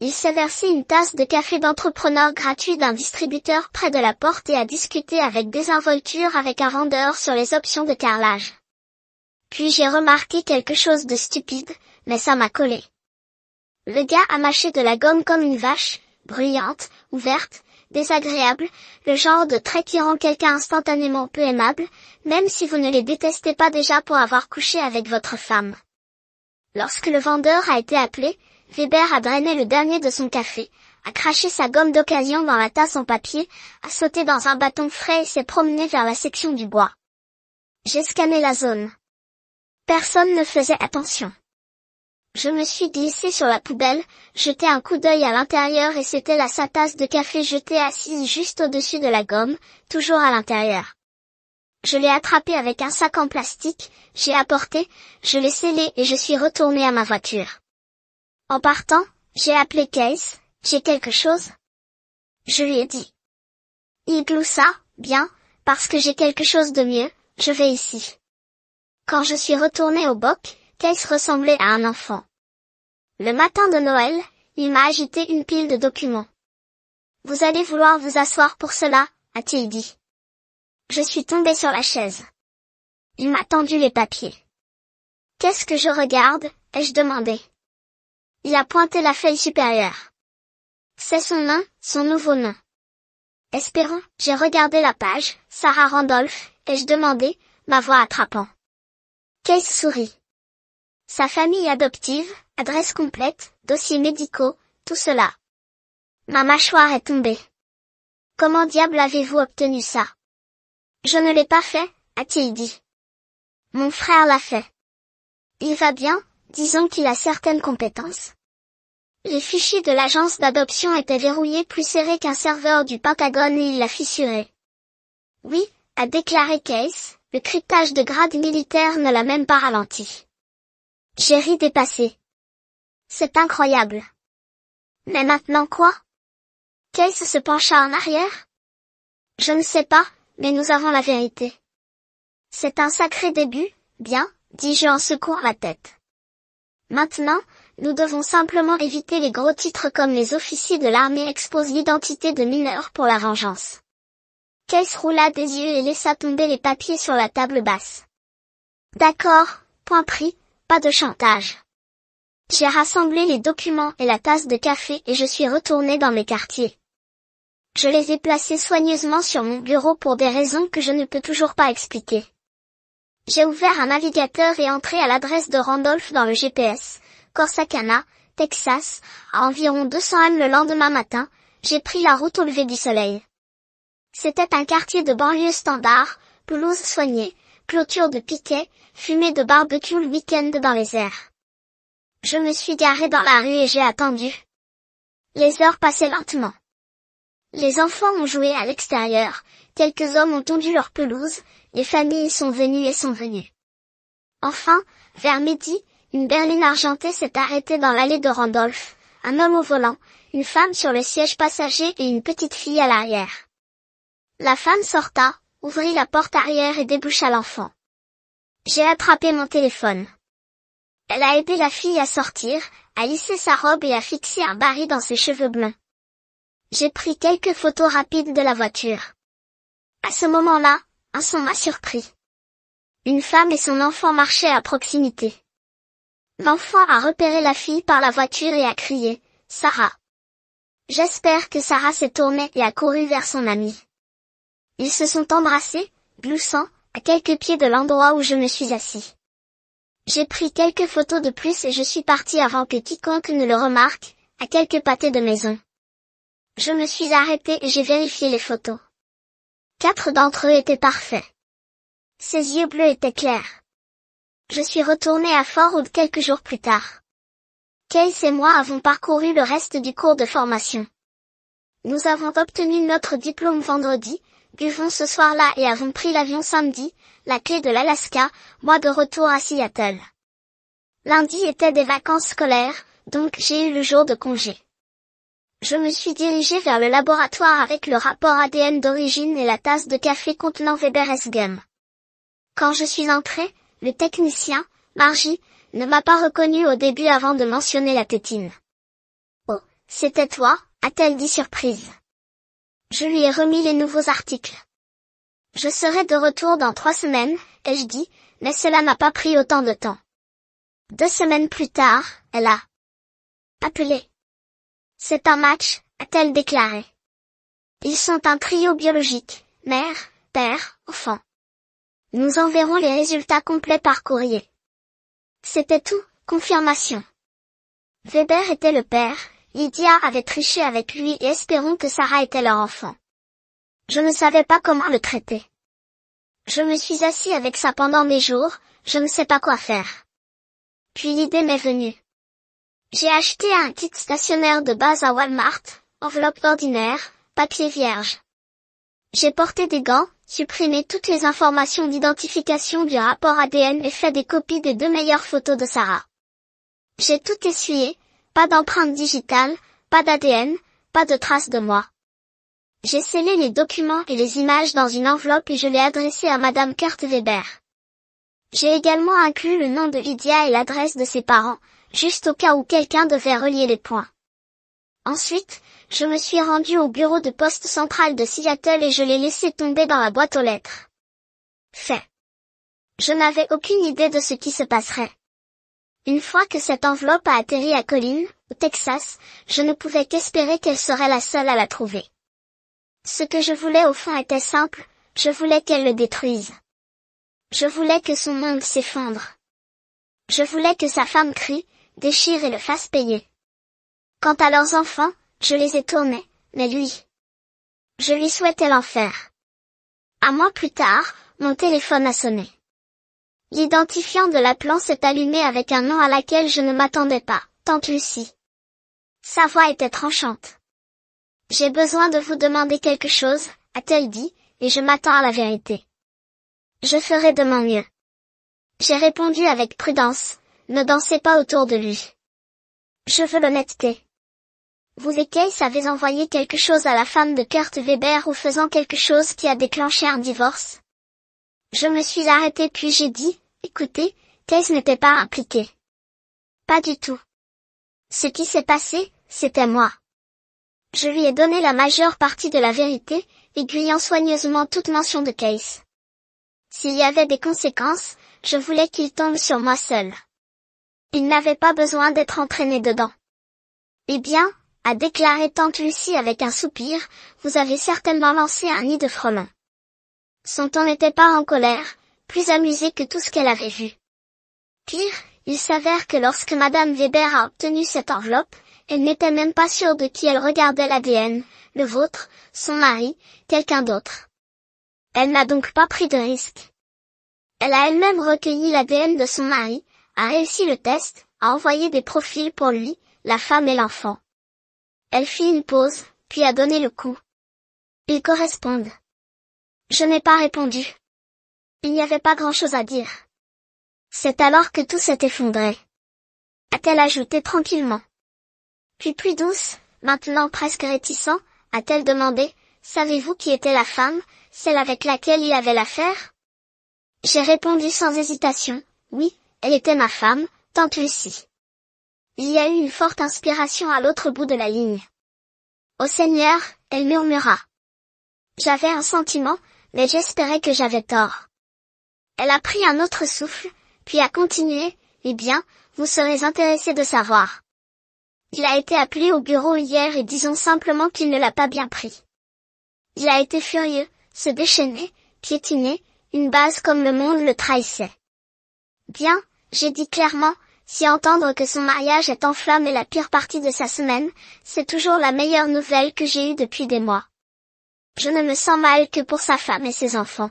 Il s'est versé une tasse de café d'entrepreneur gratuit d'un distributeur près de la porte et a discuté avec désinvolture avec un vendeur sur les options de carrelage. Puis j'ai remarqué quelque chose de stupide, mais ça m'a collé. Le gars a mâché de la gomme comme une vache, bruyante, ouverte, désagréable, le genre de trait qui rend quelqu'un instantanément peu aimable, même si vous ne les détestez pas déjà pour avoir couché avec votre femme. Lorsque le vendeur a été appelé, Weber a drainé le dernier de son café, a craché sa gomme d'occasion dans la tasse en papier, a sauté dans un bâton frais et s'est promené vers la section du bois. J'ai scanné la zone. Personne ne faisait attention. Je me suis glissé sur la poubelle, jeté un coup d'œil à l'intérieur et c'était là sa tasse de café jetée assise juste au-dessus de la gomme, toujours à l'intérieur. Je l'ai attrapé avec un sac en plastique, j'ai apporté, je l'ai scellé et je suis retourné à ma voiture. En partant, j'ai appelé Case, j'ai quelque chose? Je lui ai dit. Il gloussa, bien, parce que j'ai quelque chose de mieux, je vais ici. Quand je suis retourné au boc, Case ressemblait à un enfant. Le matin de Noël, il m'a agité une pile de documents. Vous allez vouloir vous asseoir pour cela, a-t-il dit. Je suis tombé sur la chaise. Il m'a tendu les papiers. Qu'est-ce que je regarde, ai-je demandé. Il a pointé la feuille supérieure. C'est son nom, son nouveau nom. Espérons, j'ai regardé la page, Sarah Randolph, ai-je demandé, ma voix attrapant. Case sourit. Sa famille adoptive, adresse complète, dossiers médicaux, tout cela. Ma mâchoire est tombée. Comment diable avez-vous obtenu ça? Je ne l'ai pas fait, a-t-il dit. Mon frère l'a fait. Il va bien, disons qu'il a certaines compétences. Les fichiers de l'agence d'adoption étaient verrouillés plus serrés qu'un serveur du Pentagone et il l'a fissuré. Oui, a déclaré Case, le cryptage de grade militaire ne l'a même pas ralenti. J'ai ri dépassé. C'est incroyable. Mais maintenant quoi? Case se pencha en arrière. Je ne sais pas, mais nous avons la vérité. C'est un sacré début, bien, dis-je en secouant la tête. Maintenant, nous devons simplement éviter les gros titres comme les officiers de l'armée exposent l'identité de mineurs pour la vengeance. Case roula des yeux et laissa tomber les papiers sur la table basse. D'accord, point pris, pas de chantage. J'ai rassemblé les documents et la tasse de café et je suis retourné dans mes quartiers. Je les ai placés soigneusement sur mon bureau pour des raisons que je ne peux toujours pas expliquer. J'ai ouvert un navigateur et entré à l'adresse de Randolph dans le GPS, Corsicana, Texas, à environ 200 m le lendemain matin, j'ai pris la route au lever du soleil. C'était un quartier de banlieue standard, pelouse soignée, clôture de piquets, fumée de barbecue le week-end dans les airs. Je me suis garé dans la rue et j'ai attendu. Les heures passaient lentement. Les enfants ont joué à l'extérieur, quelques hommes ont tondu leur pelouse, les familles sont venues et sont venues. Enfin, vers midi, une berline argentée s'est arrêtée dans l'allée de Randolph, un homme au volant, une femme sur le siège passager et une petite fille à l'arrière. La femme sorta, ouvrit la porte arrière et déboucha l'enfant. J'ai attrapé mon téléphone. Elle a aidé la fille à sortir, à lisser sa robe et à fixer un baril dans ses cheveux blonds. J'ai pris quelques photos rapides de la voiture. À ce moment-là, un son m'a surpris. Une femme et son enfant marchaient à proximité. L'enfant a repéré la fille par la voiture et a crié « Sarah ». J'espère que Sarah s'est tournée et a couru vers son amie. Ils se sont embrassés, gloussant, à quelques pieds de l'endroit où je me suis assis. J'ai pris quelques photos de plus et je suis parti avant que quiconque ne le remarque, à quelques pâtés de maison. Je me suis arrêté et j'ai vérifié les photos. 4 d'entre eux étaient parfaits. Ses yeux bleus étaient clairs. Je suis retournée à Fort Hood quelques jours plus tard. Case et moi avons parcouru le reste du cours de formation. Nous avons obtenu notre diplôme vendredi, buvons ce soir-là et avons pris l'avion samedi, la clé de l'Alaska, moi de retour à Seattle. Lundi était des vacances scolaires, donc j'ai eu le jour de congé. Je me suis dirigée vers le laboratoire avec le rapport ADN d'origine et la tasse de café contenant Weber S-Gum. Quand je suis entrée, le technicien, Margie, ne m'a pas reconnue au début avant de mentionner la tétine. Oh, c'était toi, a-t-elle dit surprise. Je lui ai remis les nouveaux articles. Je serai de retour dans 3 semaines, ai-je dit, mais cela n'a pas pris autant de temps. 2 semaines plus tard, elle a appelé. C'est un match, a-t-elle déclaré. Ils sont un trio biologique, mère, père, enfant. Nous enverrons les résultats complets par courrier. C'était tout, confirmation. Weber était le père, Lydia avait triché avec lui et espérons que Sarah était leur enfant. Je ne savais pas comment le traiter. Je me suis assis avec ça pendant des jours, je ne sais pas quoi faire. Puis l'idée m'est venue. J'ai acheté un kit stationnaire de base à Walmart, enveloppe ordinaire, papier vierge. J'ai porté des gants, supprimé toutes les informations d'identification du rapport ADN et fait des copies des 2 meilleures photos de Sarah. J'ai tout essuyé, pas d'empreinte digitale, pas d'ADN, pas de traces de moi. J'ai scellé les documents et les images dans une enveloppe et je l'ai adressée à Madame Kurt Weber. J'ai également inclus le nom de Lydia et l'adresse de ses parents, juste au cas où quelqu'un devait relier les points. Ensuite, je me suis rendue au bureau de poste central de Seattle et je l'ai laissé tomber dans la boîte aux lettres. Fait. Je n'avais aucune idée de ce qui se passerait. Une fois que cette enveloppe a atterri à Collin, au Texas, je ne pouvais qu'espérer qu'elle serait la seule à la trouver. Ce que je voulais au fond était simple, je voulais qu'elle le détruise. Je voulais que son monde s'effondre. Je voulais que sa femme crie, déchire et le fasse payer. Quant à leurs enfants, je les ai tournés, mais lui. Je lui souhaitais l'enfer. Un mois plus tard, mon téléphone a sonné. L'identifiant de l'appelant s'est allumé avec un nom à laquelle je ne m'attendais pas, Tante Lucie. Sa voix était tranchante. J'ai besoin de vous demander quelque chose, a-t-elle dit, et je m'attends à la vérité. Je ferai de mon mieux. J'ai répondu avec prudence, ne dansez pas autour de lui. Je veux l'honnêteté. Vous et Case avez envoyé quelque chose à la femme de Kurt Weber ou faisant quelque chose qui a déclenché un divorce? Je me suis arrêtée puis j'ai dit, écoutez, Case n'était pas impliqué. Pas du tout. Ce qui s'est passé, c'était moi. Je lui ai donné la majeure partie de la vérité, aiguillant soigneusement toute mention de Case. S'il y avait des conséquences, je voulais qu'il tombe sur moi seul. Il n'avait pas besoin d'être entraîné dedans. Eh bien, a déclaré Tante Lucie avec un soupir, vous avez certainement lancé un nid de frelons. Son ton n'était pas en colère, plus amusé que tout ce qu'elle avait vu. Pire, il s'avère que lorsque Madame Weber a obtenu cette enveloppe, elle n'était même pas sûre de qui elle regardait l'ADN, le vôtre, son mari, quelqu'un d'autre. Elle n'a donc pas pris de risque. Elle a elle-même recueilli l'ADN de son mari, a réussi le test, a envoyé des profils pour lui, la femme et l'enfant. Elle fit une pause, puis a donné le coup. Ils correspondent. Je n'ai pas répondu. Il n'y avait pas grand-chose à dire. C'est alors que tout s'est effondré. A-t-elle ajouté tranquillement. Puis plus douce, maintenant presque réticent, a-t-elle demandé, savez-vous qui était la femme, celle avec laquelle il avait l'affaire? J'ai répondu sans hésitation, oui, elle était ma femme, Tante Lucie. Il y a eu une forte inspiration à l'autre bout de la ligne. Ô Seigneur, elle murmura. J'avais un sentiment, mais j'espérais que j'avais tort. Elle a pris un autre souffle, puis a continué, eh bien, vous serez intéressé de savoir. Il a été appelé au bureau hier et disons simplement qu'il ne l'a pas bien pris. Il a été furieux, se déchaîner, piétiner, une base comme le monde le trahissait. Bien, j'ai dit clairement, si entendre que son mariage est en flammes est la pire partie de sa semaine, c'est toujours la meilleure nouvelle que j'ai eue depuis des mois. Je ne me sens mal que pour sa femme et ses enfants.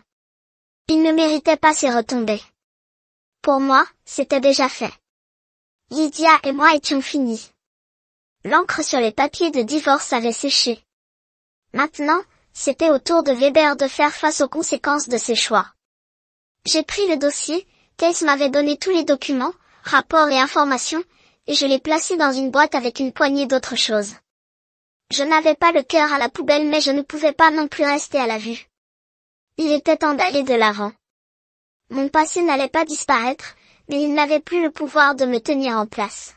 Il ne méritait pas ces retombées. Pour moi, c'était déjà fait. Lydia et moi étions finis. L'encre sur les papiers de divorce avait séché. Maintenant, c'était au tour de Weber de faire face aux conséquences de ses choix. J'ai pris le dossier, Case m'avait donné tous les documents, rapports et informations, et je l'ai placé dans une boîte avec une poignée d'autres choses. Je n'avais pas le cœur à la poubelle mais je ne pouvais pas non plus rester à la vue. Il était temps d'aller de l'avant. Mon passé n'allait pas disparaître, mais il n'avait plus le pouvoir de me tenir en place.